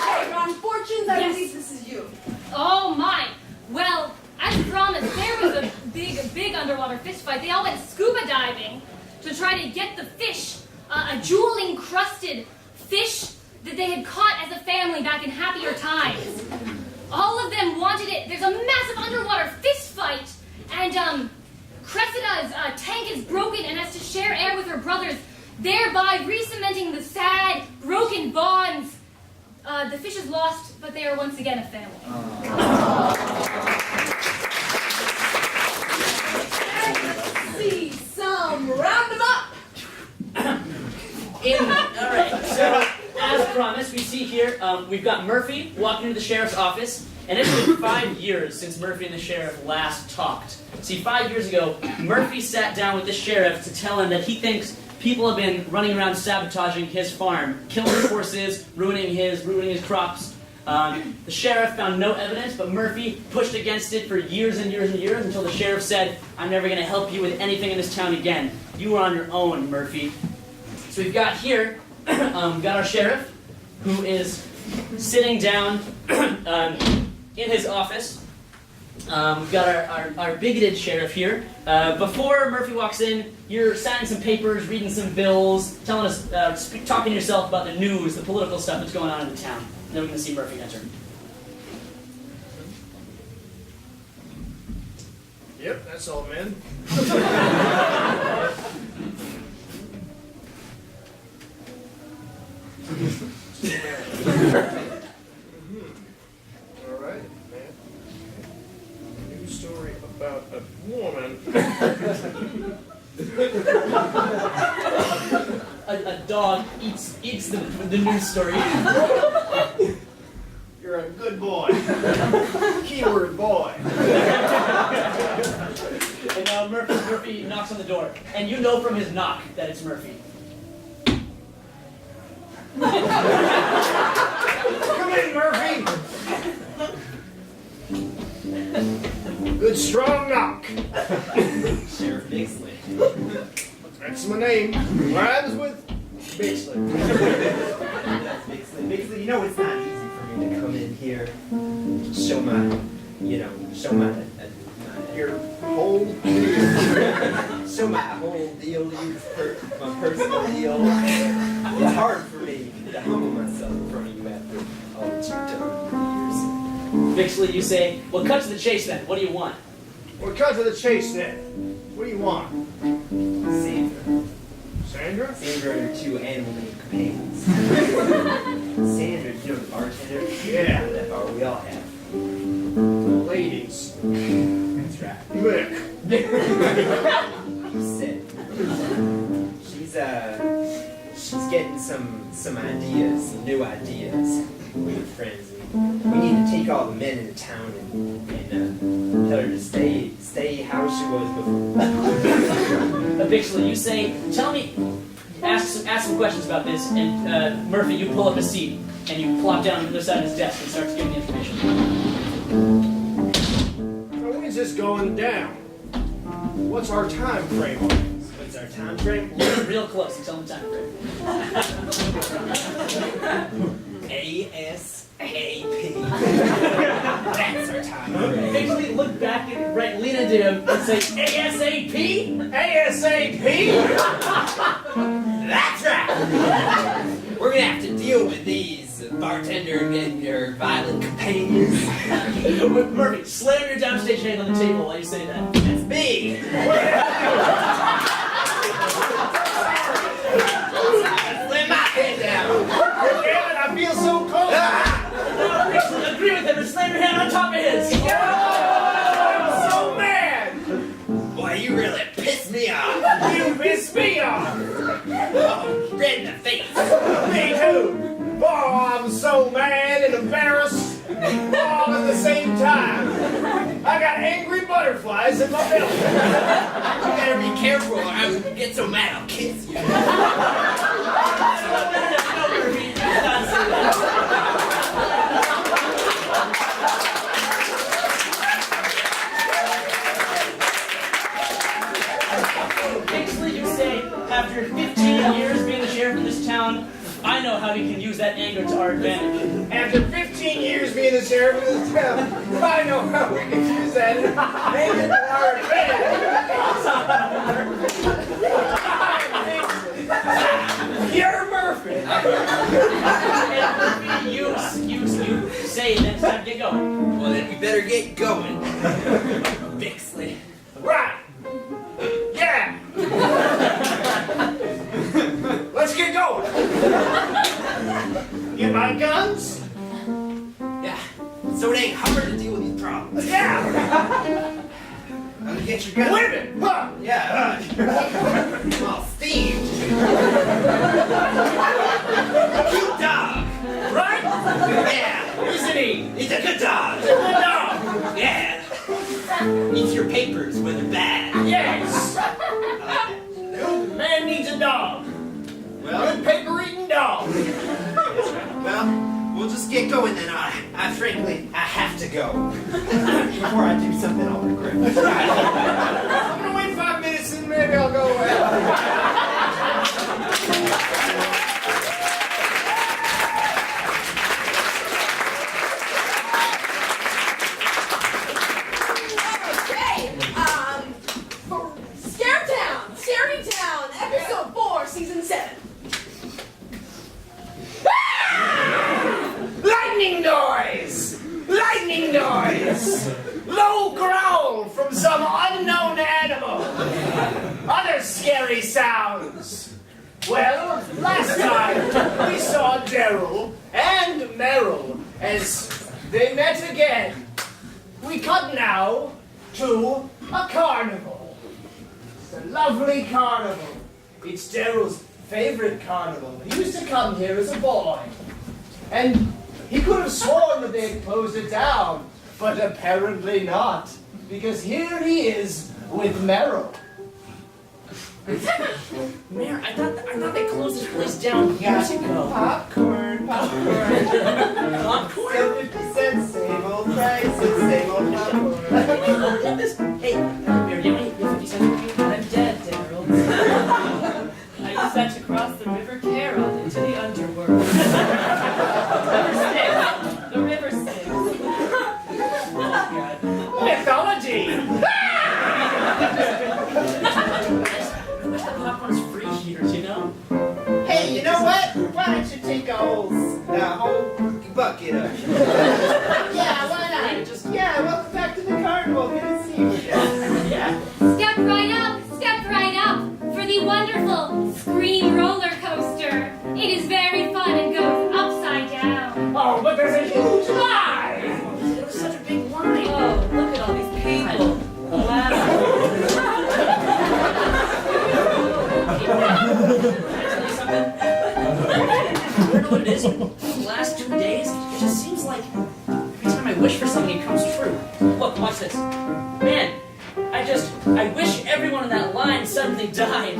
Okay, Ron Fortunes, I Yes. believe this is you. Oh my! Well, as promised, there was a big underwater fish fight. They all went scuba diving to try to get the fish, a jewel-encrusted fish that they had caught as a family back in happier times. All of them wanted it. There's a massive underwater fist fight, and Cressida's tank is broken and has to share air with her brothers, thereby re-cementing the sad, broken bonds. The fish is lost, but they are once again a family. Let's see some round 'em up. All right, so as promised, we see here, we've got Murphy walking into the sheriff's office, and it's been 5 years since Murphy and the sheriff last talked. See, 5 years ago, Murphy sat down with the sheriff to tell him that he thinks people have been running around sabotaging his farm, killing his horses, ruining his crops. The sheriff found no evidence, but Murphy pushed against it for years and years and years until the sheriff said, "I'm never going to help you with anything in this town again. You are on your own, Murphy." So we've got here, we've got our sheriff, who is sitting down in his office. We've got our bigoted sheriff here. Before Murphy walks in, you're signing some papers, reading some bills, telling us, talking to yourself about the news, the political stuff that's going on in the town. Then we're going to see Murphy enter. Yep, that's all, man. All right, man. News story about a woman. A dog eats the news story. You're a good boy. Keyword boy. And now Murphy knocks on the door. And you know from his knock that it's Murphy. Come in, Murphy. Good strong knock. Sheriff Bixley. That's my name. Rhymes with Bixley. That's Bixley. Bixley, you know it's not easy for me to come in here, show my Your whole show my whole deal, my personal deal. It's hard for me to humble myself in front of you after all that you've done for years. Bixley, you say, well, cut to the chase then. What do you want? We'll cut to the chase then. What do you want? Sandra. Sandra? Sandra and her two animal named companions. Sandra, you know the bartender? Yeah. That bar we all have. Ladies. That's right. Mick. You said. She's getting some ideas, some new ideas with her friends. We need to take all the men in the town and tell her to stay how she was before. Bixley, you say, tell me, ask some questions about this, and Murphy, you pull up a seat, and you plop down on the other side of his desk and start giving the information. Now, when's this going down? What's our time frame on this? What's our time frame? You're real close, and tell them the time frame. ASAP. That's our time frame. Bixley, look back and lean into him and say, ASAP? ASAP? That's right. We're gonna have to deal with these It's a bartender and your violent companions. Murphy, slam your downstage hand on the table while you say that. That's me. Slam my hand down. Damn it, I feel so cold. No, agree with him and slam your hand on top of his. I'm so mad. Boy, you really pissed me off. You pissed me off. Oh, red in the face. Me too. Oh, I'm so mad and embarrassed all at the same time. I got angry butterflies in my belly. You better be careful or I'm gonna get so mad I'll kiss you. No, Murphy, you cannot say that. Kingsley, you say, after 15 years being the sheriff of this town, I know how we can use that anger to our advantage. After 15 years being the sheriff of this town, I know how we can use that anger to our advantage. You're Murphy. And you say it next time, get going. Well, then we better get going. Bixley. Right. Yeah. Let's get going. Get my guns? Yeah, so it ain't hard to deal with these problems. Yeah. I'm gonna get your gun. Women. Huh. Yeah, I'm all steamed. Cute dog. Right? Yeah, Isn't he? he's a good dog. Good dog. Yeah. Eats your papers when they're bad. Yes. I like that. Good man needs a dog. Well, Good paper-eating dog. well, we'll just get going then. I frankly, I have to go. Before I do something I'll regret. I'm gonna wait 5 minutes and maybe I'll go away. Okay, for Scaretown, episode 4, season 7. Lightning noise! Lightning noise! Low growl from some unknown animal. Other scary sounds. Well, last time we saw Daryl and Merrill as they met again. We cut now to a carnival. It's a lovely carnival. It's Daryl's favorite carnival. He used to come here as a boy. And he could have sworn that they had closed it down, but apparently not, because here he is with Merrill. Mayor, I thought they closed this place down years ago. Popcorn. Popcorn? 50 cents, same old prices, same old popcorn. Look at this. Hey, Mayor, do you have any 50 cents? I'm dead, Daryl. I used that to cross the River Carroll into the underworld. The river Styx. Oh, God. Mythology! The popcorn's free here, do you know? Hey, you know what? Why don't you take a whole bucket of Yeah, why not? Yeah, welcome back to the carnival. Good to see you again. Yeah. Step right up for the wonderful Scream roller coaster. It is very fun and goes upside down. Oh, but there's a huge line! It was such a big line. Oh, look at all these people. Wow. I don't know what it is. The last 2 days, it just seems like every time I wish for something, it comes true. Look, watch this. Man, I wish everyone in that line suddenly died.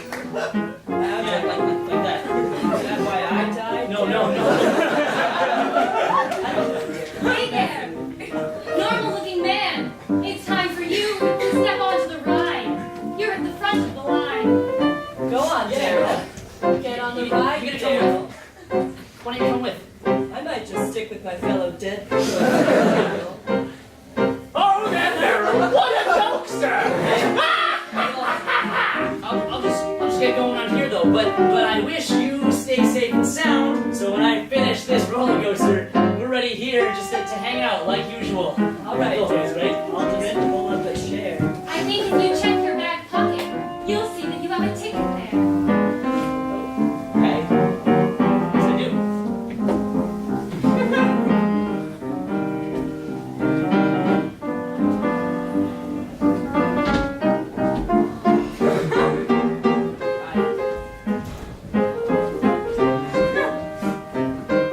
Yeah, like that. Is that why I died? No. Hey there, normal-looking man. It's time for you to step onto the ride. You're at the front of the line. Go on, Yeah. Daryl. Get on the ride, You gonna tell me? Daryl. Why don't you come with? I might just stick with my fellow dead. Oh, then there! What a jokester! I'll just get going on here though, but I wish you stay safe and sound, so when I finish this roller coaster, we're ready here just to hang out like usual. All right, Always, right? I'll just pull up a chair. I think if you check your back pocket, you'll see that you have a ticket there. Okay. Yes, I do.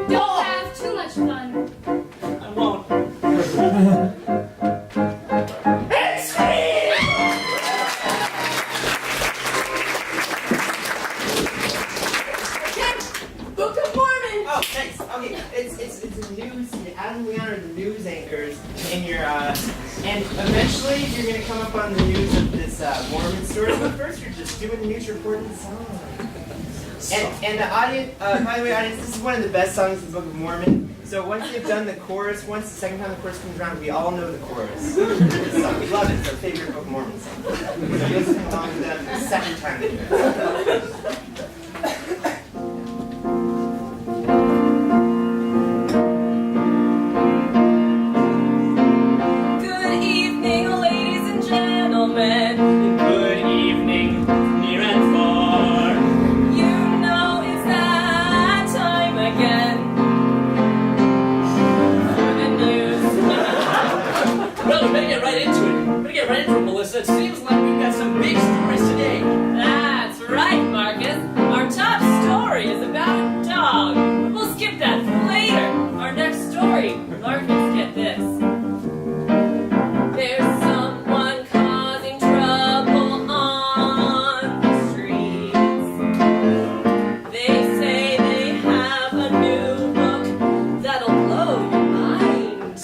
Don't have too much fun. I won't. Book of Mormon. Oh, thanks. Okay, it's a news. Adam and Leon are the news anchors in your and eventually you're gonna come up on the news of this Mormon story. But first, you're just doing a news report and song. And the audience, by the way, audience, this is one of the best songs in the Book of Mormon. So once you've done the chorus, once the second time the chorus comes around, we all know the chorus. This song. We love it. It's our favorite Book of Mormon song. So you'll sing along with them the second time they do it. Good evening, ladies and gentlemen. Good evening, near and far. You know it's that time again for the news. Well, we better get right into it. Melissa. It seems like we've got some big stories today. That's right, Marcus. Our top story is about a dog. But we'll skip that for later. Our next story, Marcus, get this. There's someone causing trouble on the streets. They say they have a new book that'll blow your mind.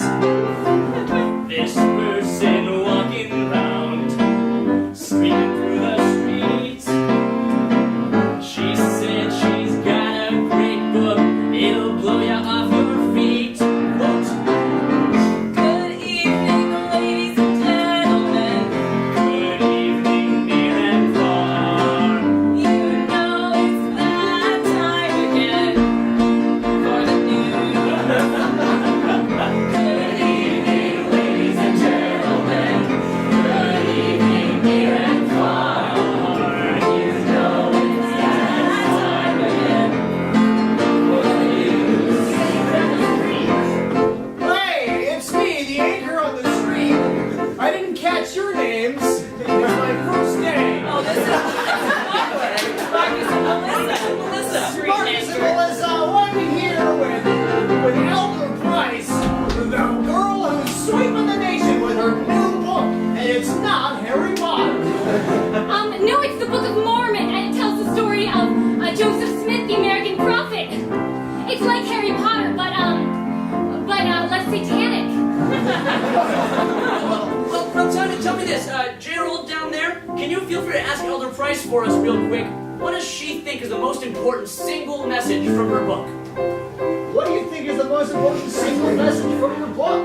This person walking round, screaming through the streets. She said she's got a great book, it'll blow you off your feet. Quote, Good evening, ladies and gentlemen. good evening, near and far. You know it's that time again for the news. Good evening, ladies and gentlemen. Good evening, near and far. You know it's that time again for the news. Hey, it's me, the anchor on the street. I didn't catch your names. It's my first day. Oh, this is Marcus and Melissa. Melissa. Marcus and Melissa, I'm here with Elder Price, the girl who's sweeping the nation with her new book, and it's not Harry Potter. No, it's the Book of Mormon, and it tells the story of Joseph Smith, the American prophet. It's like Harry Potter, but less satanic. Well, tell me this, Gerald down there, can you feel free to ask Elder Price for us real quick? What does she think is the most important single message from her book? What do you think is the most important single message from your book?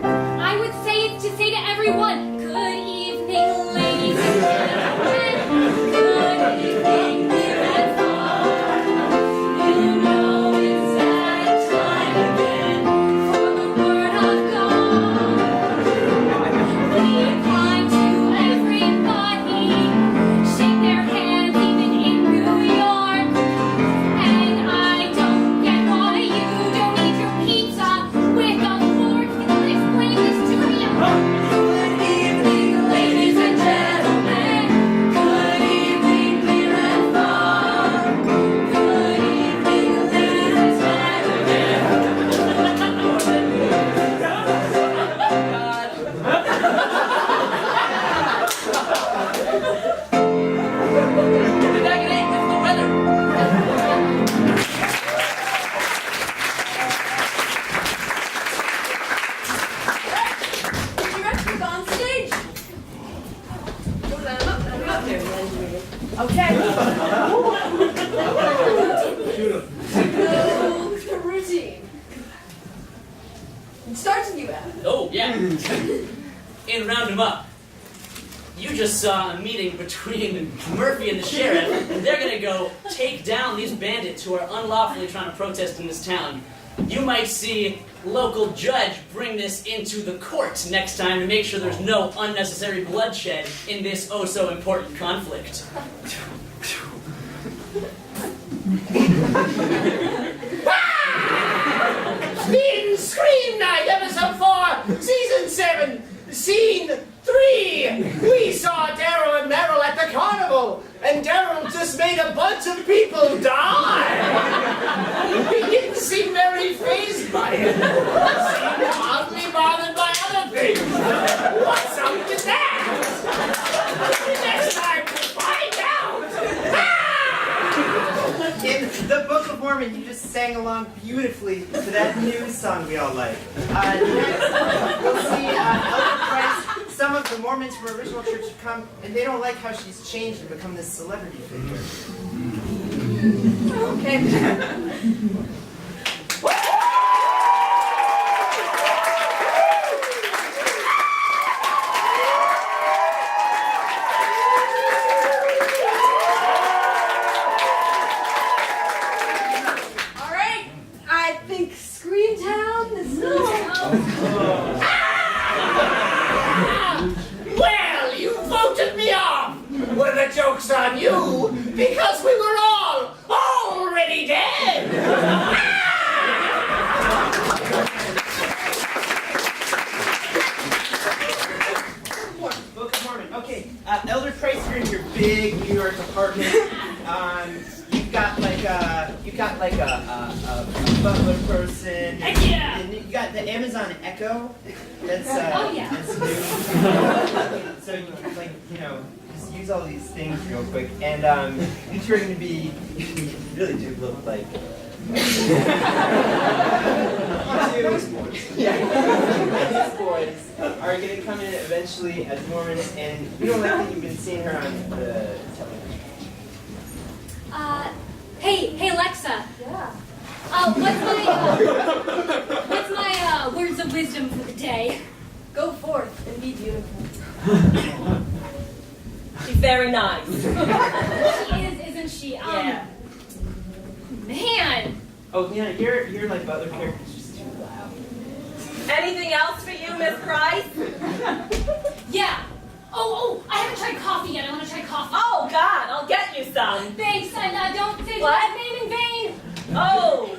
I would say it's to say to everyone, good evening, ladies and gentlemen. Good evening, near and far. You know it's that time again for the word of God. Be kind to everybody, shake their hands even in New York. And I don't get why you don't eat your pizza with a fork. Can you explain this to me? Good evening, ladies and gentlemen. Good evening, near and far. Good evening, ladies and gentlemen. Did I get eight with the weather? Your director's on stage. I'm up there. Okay. and round him up. You just saw a meeting between Murphy and the sheriff, and they're gonna go take down these bandits who are unlawfully trying to protest in this town. You might see local judge bring this into the courts next time to make sure there's no unnecessary bloodshed in this oh so important conflict. In Scream Night, Episode 4, Season 7, Scene 3, we saw Daryl and Meryl at the carnival, and Daryl just made a bunch of people die. He didn't seem very fazed by it. He seemed oddly bothered by other things. What's up with that? Next time we'll find out. In the Book of Mormon, you just sang along beautifully to that new song we all like. Next, we'll see Elder Price. Some of the Mormons from our original church have come, and they don't like how she's changed and become this celebrity figure. Okay. All right. I think Screamtown is Well, you voted me off! Well, the joke's on you, because we were all already dead! Book of Mormon. Okay, Elder Price, you're in your big New York apartment. You've got like a butler person. Yeah. And you got the Amazon Echo. That's Oh, yeah. That's new. So you can just use all these things real quick. And you two are going to be. You really do look like. These boys are going to come in eventually as Mormons, and we don't like that you've been seeing her on the television. Hey Alexa. Yeah. What's my words of wisdom for the day? Go forth and be beautiful. She's very nice. She is, isn't she? Yeah. Man. Oh yeah, you're like Butler character's just too loud. Anything else for you, Miss Price? Yeah. Oh, I haven't tried coffee yet. I want to try coffee. Oh, God, I'll get you some. Thanks, and don't say What? my name in vain. Oh,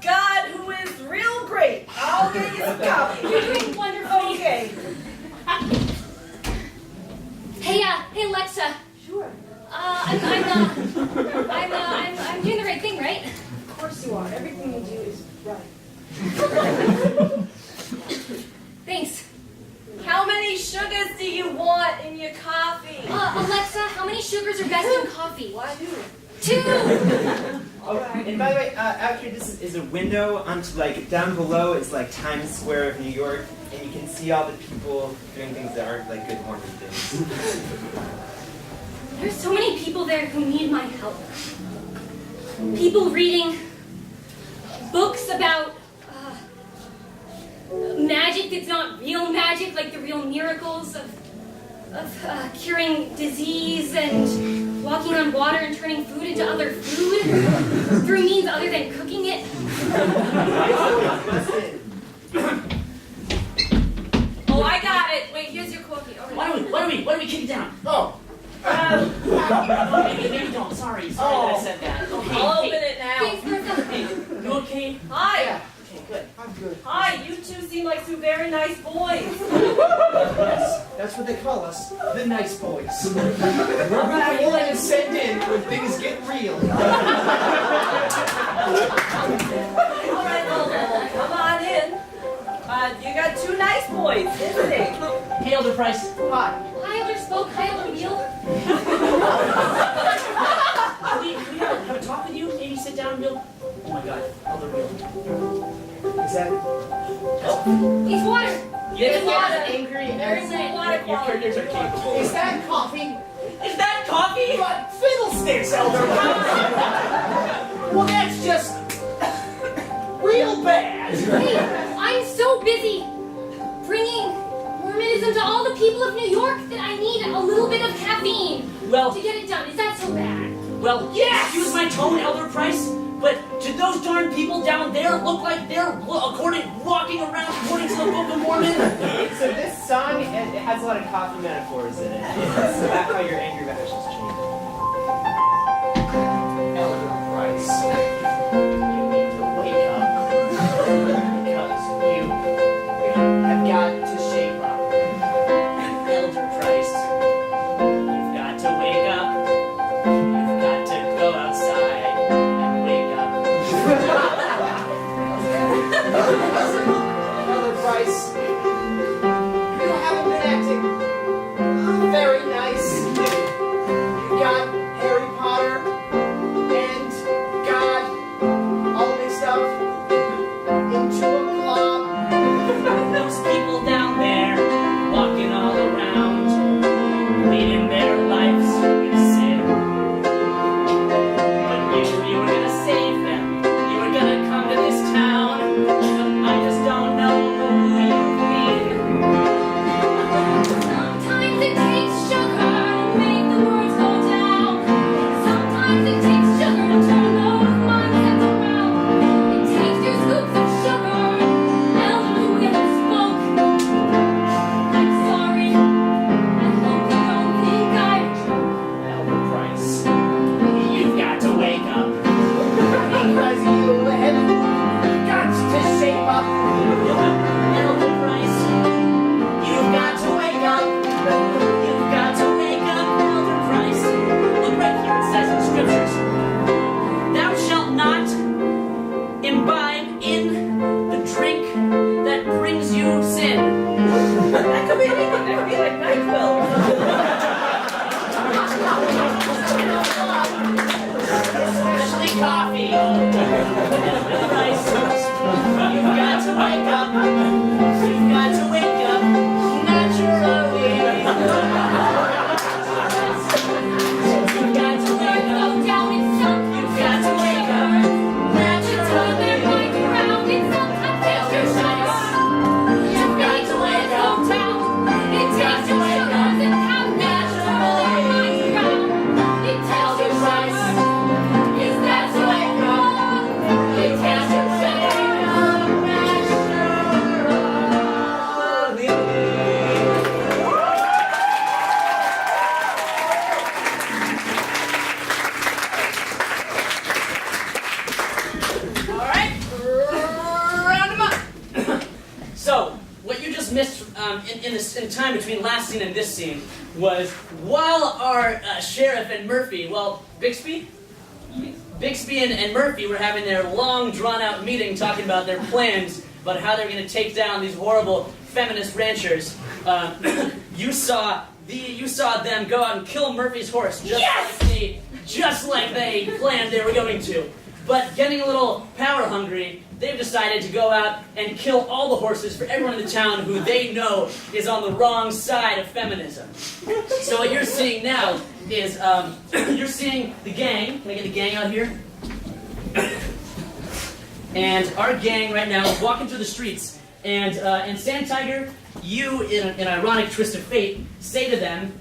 God, who is real great. I'll get you some coffee. You're doing wonderfully. Okay. Hey Alexa. Sure. I'm doing the right thing, right? Of course you are. Everything you do is right. Thanks. How many sugars do you want in your coffee? Alexa, how many sugars are best in coffee? Why do? 2. Oh, and by the way, out here this is a window onto like down below is like Times Square of New York, and you can see all the people doing things that aren't like good Mormon things. There's so many people there who need my help. People reading books about magic that's not real magic, like the real miracles of curing disease and walking on water and turning food into other food through means other than cooking it. Oh, I got it. Wait, here's your coffee. Why don't we kick it down? Oh, Maybe don't. Sorry that I said that. Okay. I'll open it now. Thanks, Martha. Hey, you okay? Hi. yeah. Okay, good. I'm good. Hi, you two seem like two very nice boys. Yes, that's what they call us, the nice boys. We're willing to send in when things get real. All right, well, come on in. You got two nice boys, isn't it? Hey, Elder Price. Hi. Hi, Elder Spoke. Hi, Elder Wheel. Can we have a talk with you? Maybe sit down, Bill. Oh my God, Elder Wheel. Is that It's water. It's water. angry There's as Water Your quality. characters are capable. is that coffee? Is that coffee? But fiddlesticks, Elder. Well, that's just real bad. Hey, I'm so busy bringing to all the people of New York that I need a little bit of caffeine Well, to get it done. Is that so bad? well, Yes! excuse my tone, Elder Price, but do those darn people down there look like they're walking around according to the Book of Mormon? So this song, it has a lot of coffee metaphors in it. So that's how your angry reactions change. Elder Price, you need to wake up because you have got to shape up. Elder Price, you've got to wake up. You've got to go outside and wake up. Elder Price, you haven't been acting very nice. You got Harry Potter and God all mixed up into a glob. Those people down there, walking all around, leading their lives with sin. But you were gonna save them. You were gonna come to this town. But I just don't know who you've been. Sometimes it takes sugar to make the words go down. Sometimes it takes sugar to turn those mindsets around. It takes 2 scoops of sugar, Elder who never spoke. I'm sorry. I hope you don't think I'm Elder Price, you've got to wake up. Because you have got to shape up. Elder Price, you've got to wake up. You've got to wake up, Elder Price. Look right here, it says in scriptures, thou shalt not imbibe in the drink that brings you sin. That could be anything. That could be like NyQuil. Especially coffee. Elder Price, you've got to wake up. You've got to wake up naturally. You've got to wake up. go down in some You've got to wake up turn their naturally. minds around. It sometimes takes your sugar. You've got to wake up. It takes your sugars and have natural minds around. It takes your sugar. Is that so wrong? It takes your sugar. All right, round 'em up. So, what you just missed in time between last scene and this scene was while our sheriff and Murphy, well, Bixby and Murphy were having their long, drawn-out meeting talking about their plans about how they're going to take down these horrible feminist ranchers. You saw them go out and kill Murphy's horse just like they planned they were going to. But getting a little power hungry, they've decided to go out and kill all the horses for everyone in the town who they know is on the wrong side of feminism. So what you're seeing now is, you're seeing the gang. Can I get the gang out here? And our gang right now is walking through the streets. And Sand Tiger, you, in an ironic twist of fate, say to them,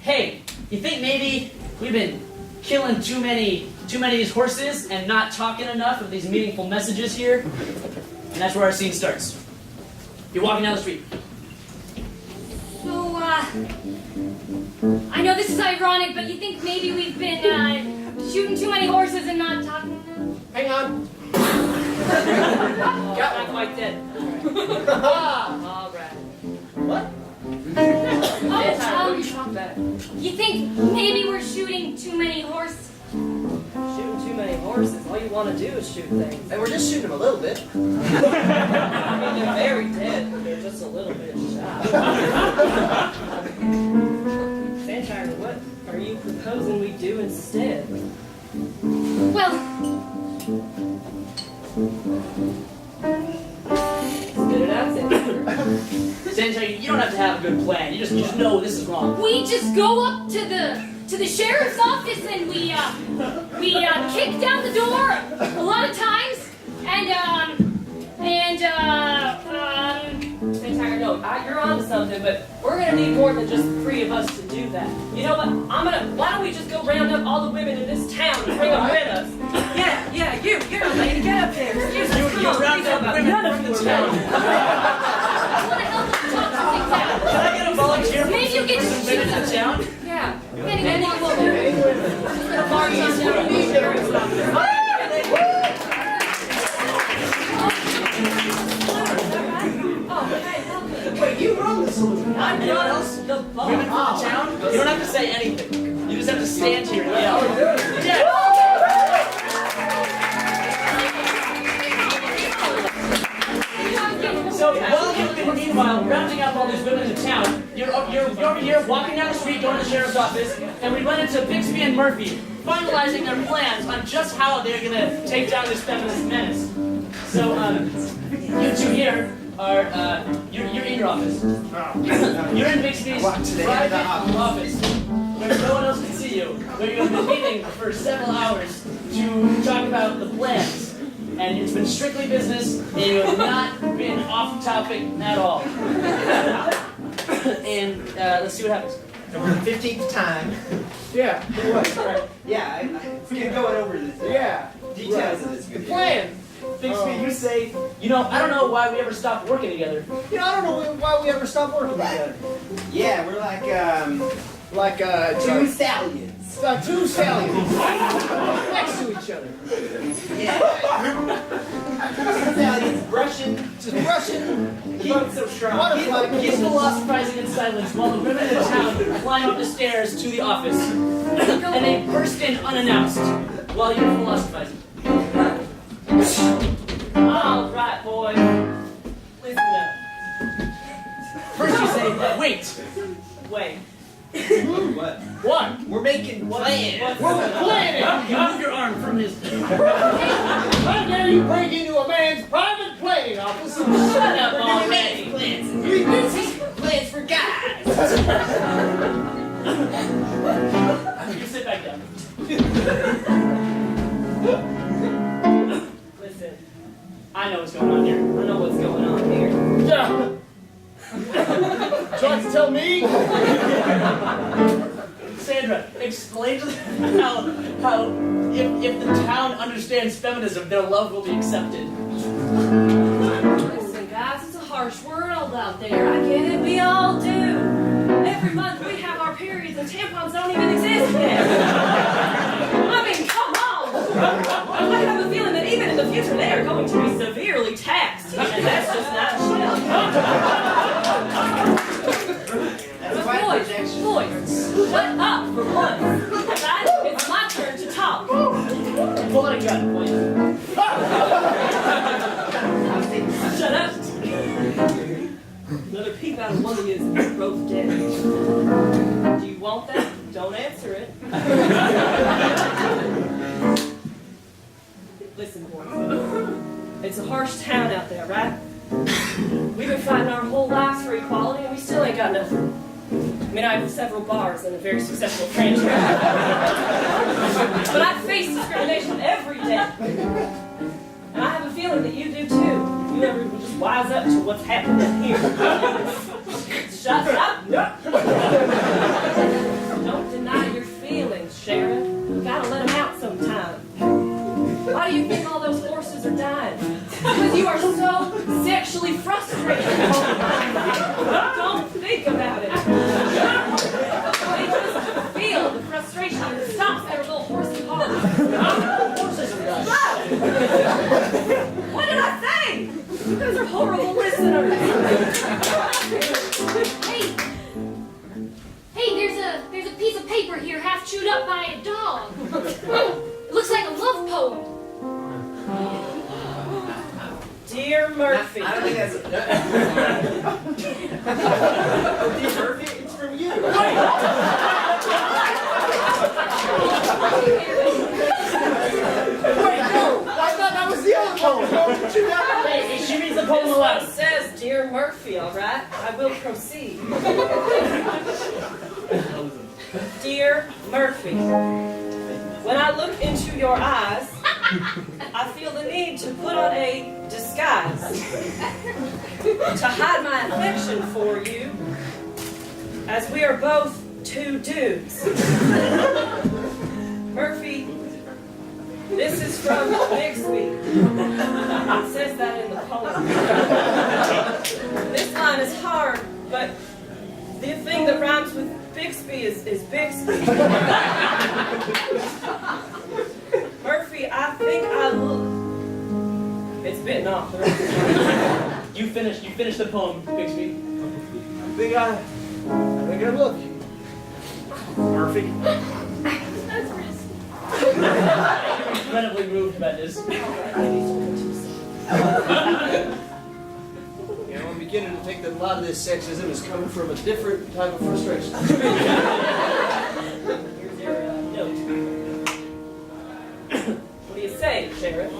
hey, you think maybe we've been killing too many of these horses and not talking enough of these meaningful messages here? And that's where our scene starts. You're walking down the street. So, I know this is ironic, but you think maybe we've been, shooting too many horses and not talking enough? Hang on. Got not quite dead. All right. What? Oh, Talk that. you think maybe we're shooting too many horses? Shooting too many horses. All you want to do is shoot things. And we're just shooting them a little bit. I mean, they're very dead, but they're just a little bit shot. Sandshire, what are you proposing we do instead? Well, Spit it out, Sandshire. Sand you don't have to have a good plan. You just know this is wrong. we just go up to the sheriff's office and we kick down the door a lot of times and Sandshire, no. know, you're onto something, but we're gonna need more than just 3 of us to do that. You know what? Why don't we just go round up all the women in this town and bring them with us? Yeah, you're a lady. Get up there. Excuse me. You round up women from the town. I want to help them talk some things out. Can I get a volunteer? Maybe you'll get to women choose in the them. town? Yeah. Anyone wants to. March on down to the sheriff's office. Wait, you run the saloon. I'm Anyone else? the boss. Women from the town? You don't have to say anything. You just have to stand here and yell. Yeah. So while you're meanwhile rounding up all these women in the town, you're over here walking down the street, going to the sheriff's office, and we run into Bixby and Murphy, finalizing their plans on just how they're gonna take down this feminist menace. So you two here are you're in your office. You're in Bixby's private office, where no one else can see you, where you've been meeting for several hours to talk about the plans. And it's been strictly business, and you have not been off topic at all. And let's see what happens. And for the 15th time, Yeah. What? Right. yeah, it's going over the Yeah. details of this The video. plan. Bixby, you say, you know, I don't know why we ever stopped working together. You know, I don't know why we ever stopped working together. Yeah, we're like Two two stallions. two stallions next to each other. Yeah. Two stallions brushing. Just brushing. Keep it so strong. Butterfly He's philosophizing in silence while the women in the town climb up the stairs to the office. And they burst in unannounced while you're philosophizing. All right, boy. Listen up. First you say, wait. Wait. What? What? We're making plans. We're planning. You move your arm from his... How dare you break into a man's private planning office? Shut up already. Plans. This is plans for guys. You sit back down. Listen, I know what's going on here. I know what's going on here. Yeah. Trying to tell me? Sandra, explain to them how if the town understands feminism, their love will be accepted. Listen, guys, it's a harsh world out there. I get it. We all do. Every month we have our periods and tampons don't even exist yet. I mean, come on. I have a feeling that even in the future they are going to be severely taxed. And that's just not shit. That's quite a projection. Boys, shut up for once. Guys, it's my turn to talk. Pull out a gun, please. Shut up. Another peep out of one of you is both dead. Do you want that? Don't answer it. Listen, boys. It's a harsh town out there, right? We've been fighting our whole lives for equality, and we still ain't got nothing. I mean, I have several bars and a very successful franchise. But I face discrimination every day. And I have a feeling that you do too. You ever just wise up to what's happening here. Shut up! Don't deny your feelings, Sheriff. You gotta let them out sometime. Why do you think all those horses are dying? Because you are so sexually frustrated. Don't think about it. They just feel the frustration and it stops their little horsey heart. Horses are dying. What did I say? You guys are horrible listeners. Hey, there's a piece of paper here half chewed up by a dog. It looks like a love poem. Dear Murphy. I don't think that's. Dear Murphy, it's from you. Wait, no! I thought that was the other poem. Hey, she reads the poem This aloud. one says, Dear Murphy, all right? I will proceed. Dear Murphy, when I look into your eyes, I feel the need to put on a disguise. disguise to hide my affection for you, as we are both two dudes. Murphy, this is from Bixby. It says that in the poem. This line is hard, but the thing that rhymes with Bixby is Bixby. Murphy, I think I look. It's bitten off. You finished the poem, Bixby. I think I look. Murphy. That's pretty I'm incredibly moved by this. I'm beginning to think that a lot of this sexism is coming from a different type of frustration. Here's your note. What do you say, Sheriff?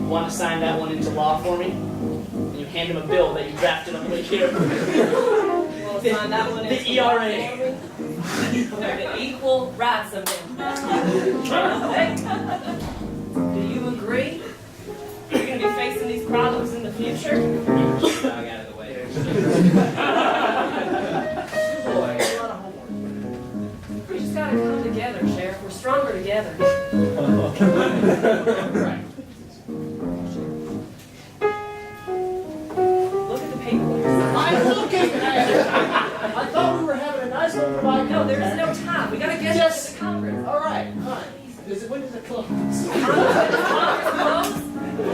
Want to sign that one into law for me? And you hand him a bill that you drafted on the way here. We'll sign that one The into ERA. The Equal Rights Amendment. Do you agree? You're going to be facing these problems in the future? Dog out of the way. We just got to come together, Sheriff. We're stronger together. Right. Look at the paperwork. I'm looking at it. I thought we were having a nice little ride. No, there is no time. We got to get Yes. to the conference. All right. When does it close? Conference close?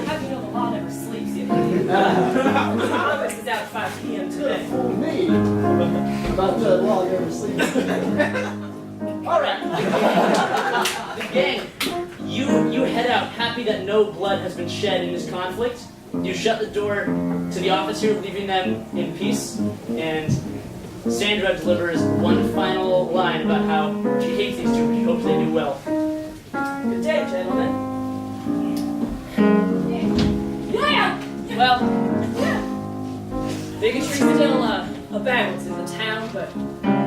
How do you know the law never sleeps yet? Congress is out at 5 p.m. today. For me, about the law never sleeps. All right. The gang, you head out happy that no blood has been shed in this conflict. You shut the door to the office here, leaving them in peace, and Sandra delivers one final line about how she hates these two, but she hopes they do well. Good day, gentlemen. Yeah! Well, bigotry's still a balance in the town, but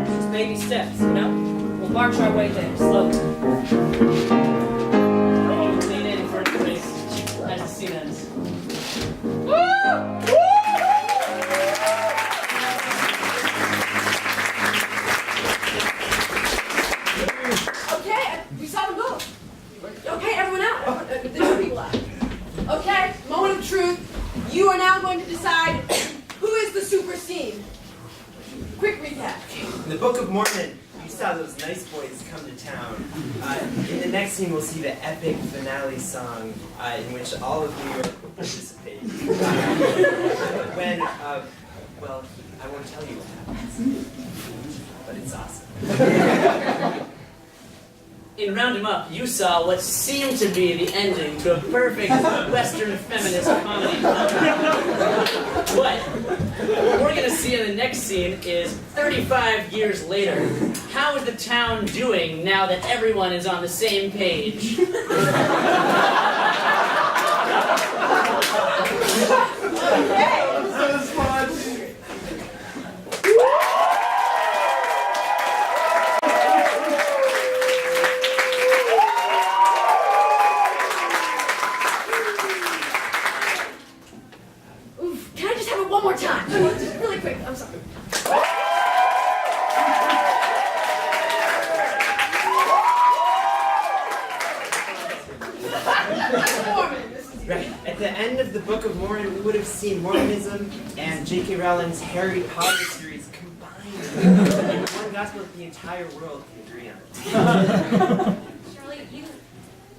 just baby steps, you know? We'll march our way there, slowly. You lean in for a place as the scene ends. Okay, we saw them go. Okay, everyone out. The two people out. Okay, moment of truth. You are now going to decide who is the Superscene. Quick recap. In the Book of Mormon, you saw those nice boys come to town. In the next scene, we'll see the epic finale song in which all of New York will participate. Well, I won't tell you what happens, but it's awesome. In Round 'Em Up, you saw what seemed to be the ending to a perfect Western feminist comedy. What we're going to see in the next scene is 35 years later. How is the town doing now that everyone is on the same page? Okay. Oof, can I just have it one more time? Just really quick. I'm sorry. Right. At the end of the Book of Mormon, we would have seen Mormonism and J.K. Rowling's Harry Potter series combined in one gospel that the entire world can agree on. Charlie,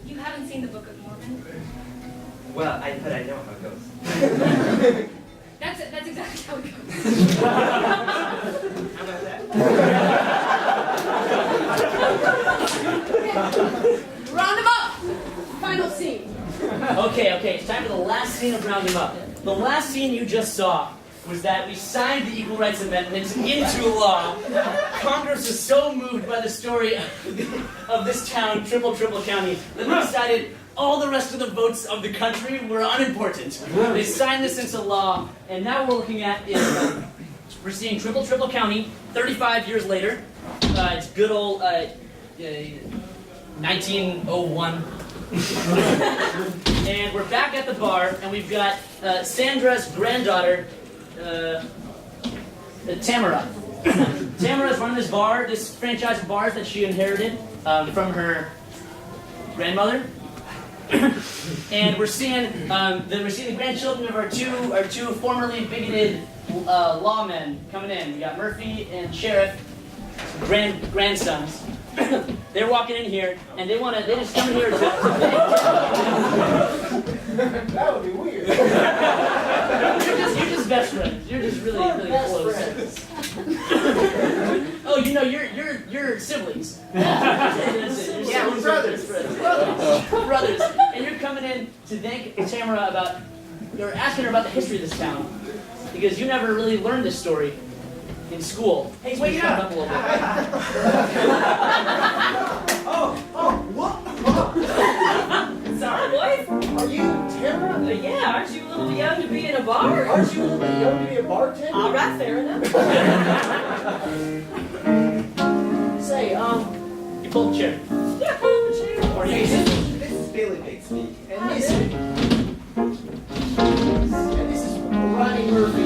you haven't seen the Book of Mormon? Well, but I know how it goes. That's exactly how it goes. How about that? Round them up. Final scene. Okay, it's time for the last scene of Round 'Em Up. The last scene you just saw was that we signed the Equal Rights Amendment into law. Congress was so moved by the story of this town, Triple County, that they decided all the rest of the votes of the country were unimportant. They signed this into law, and now we're looking at is we're seeing Triple County 35 years later. It's good old 1901. And we're back at the bar, and we've got Sandra's granddaughter, Tamara. Tamara's running this bar, this franchise of bars that she inherited from her grandmother. And we're seeing the grandchildren of our two formerly bigoted lawmen coming in. We got Murphy and Sheriff, grandsons. They're walking in here, and they just come in here to That would be weird. you're just best friends. You're just really close. Friends. Oh, you're siblings. Yeah, we're brothers. Brothers. And you're coming in to thank Tamara you're asking her about the history of this town. Because you never really learned this story in school. Hey, So wait you up! up a little bit. What? Sorry, boys. Are you Tamara? Yeah, aren't you a little young to be in a bar? Aren't you a little bit young to be a bartender? All right, fair enough. Say, You pull the chair. Yeah, pull up a chair. Or Hey, you this is Billy Bixby. and this is Ronnie Murphy.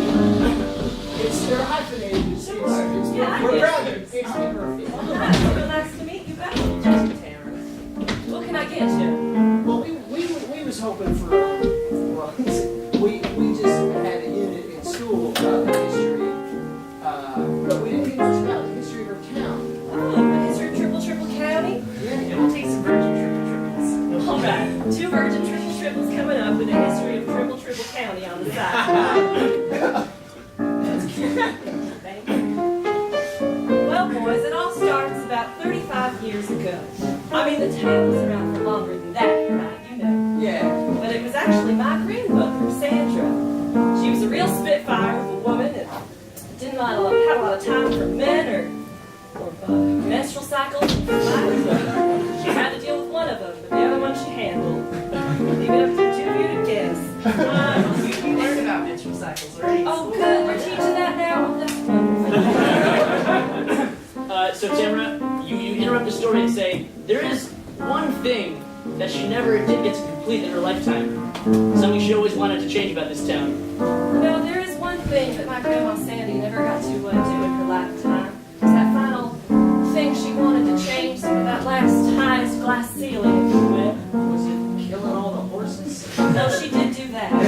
They're hyphenated. Yeah, We're I brothers. Bixby Murphy. Well, nice to meet you both. What can I get you? Well, we was hoping for, we just had a unit in school about the history, but we didn't get much about the history of our town. Oh, the history of Triple County? Yeah. We'll take some virgin triples. All right, 2 virgin triples coming up with a history of Triple County on the side. Thank you. Well, boys, it all starts about 35 years ago. I mean, the town was around for longer than that, right? You know. Yeah. But it was actually my grandmother, Sandra. She was a real spitfire of a woman and didn't have a lot of time for men or menstrual cycles. She had to deal with one of them, but the other one she handled. Leave it up to the two of you to guess. You learned about menstrual cycles already. Oh, good. We're teaching that now. Oh, that's wonderful. So Tamara, you interrupt the story and say, there is one thing that she never did get to complete in her lifetime. Something she always wanted to change about this town. No, there is one thing that my grandma Sandy never got to do in her lifetime. It was that final thing she wanted to change, some of that last highest glass ceiling, if you will. Was it killing all the horses? No, she did do that. No,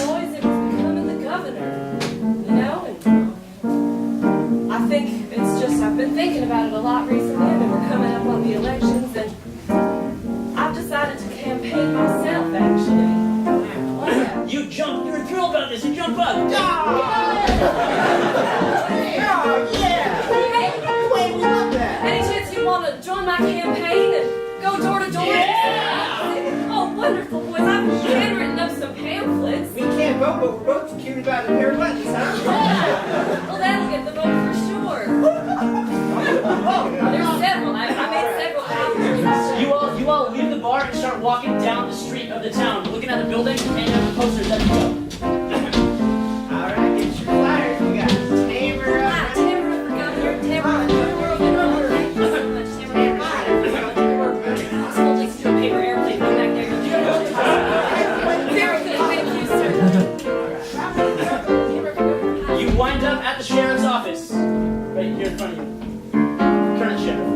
boys, it was becoming the governor. You know, and I think it's just, I've been thinking about it a lot recently, and we're coming up on the elections, and I've decided to campaign myself, actually. Oh, yeah. You're thrilled about this, you jump up! Oh, yeah! Hey, Wait, we love that! any chance you want to join my campaign and go door to door? Yeah! Oh, wonderful, boys. I've handwritten up some pamphlets. We can't vote, but we're both cute about a pair of buttons, huh? Well, that'll get the vote for sure. There's several. I made several copies. You all leave the bar and start walking down the street of the town, looking at the buildings and handing out the posters as you go. Alright, get your flyers. We got Tamara. Hi, Tamara for governor. Tamara for governor. Thank you so much, Tamara. I'll take some paper airplane back there. Very good. Thank you, sir. You wind up at the sheriff's office, right here in front of you. Current sheriff.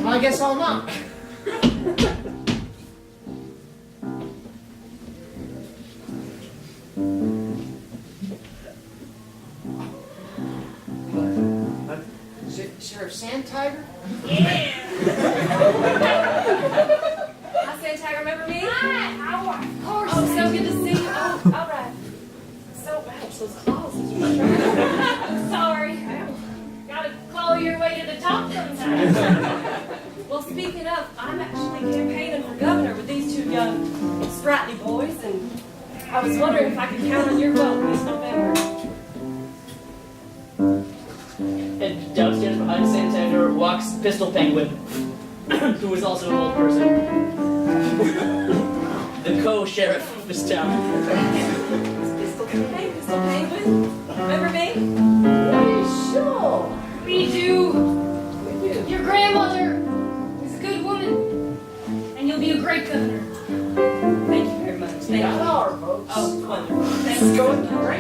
I guess I'll knock. Sheriff Sandtiger? Hi, Santa. Remember me? Hi. Of course. Oh, so good to see you. Oh, all right. So, ouch, those claws. Sorry. Gotta claw your way to the top sometimes. Well, speaking of, I'm actually campaigning for governor with these 2 young, sprightly boys, and I was wondering if I could count on your vote this November. And downstairs behind Santander walks Pistol Penguin, who is also an old person. The co-sheriff of this town. Pistol Penguin. Remember me? Sure. We do. Your grandmother was a good woman. is going great.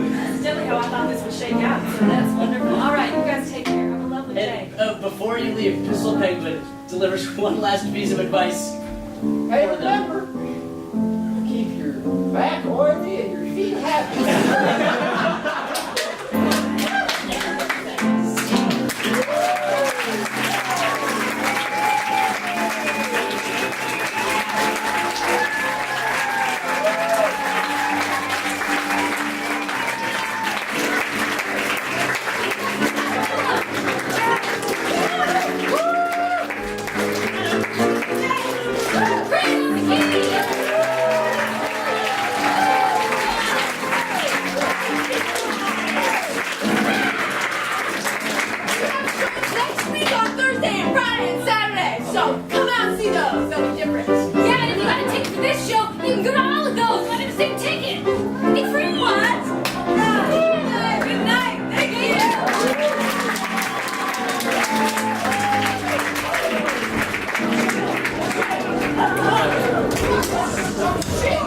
That's definitely how I thought this would shake out. So that's wonderful. All right, you guys take care. Have a lovely day. And before you leave, Pistol Penguin delivers one last piece of advice. Hey, remember, keep your back oily and your feet happy. Next week on Thursday and Friday and Saturday. So come out and see those. They'll be different. Yeah, and if you got a ticket for this show, you can go to all of those. Not the same ticket. It's free. What? Good night. Thank you.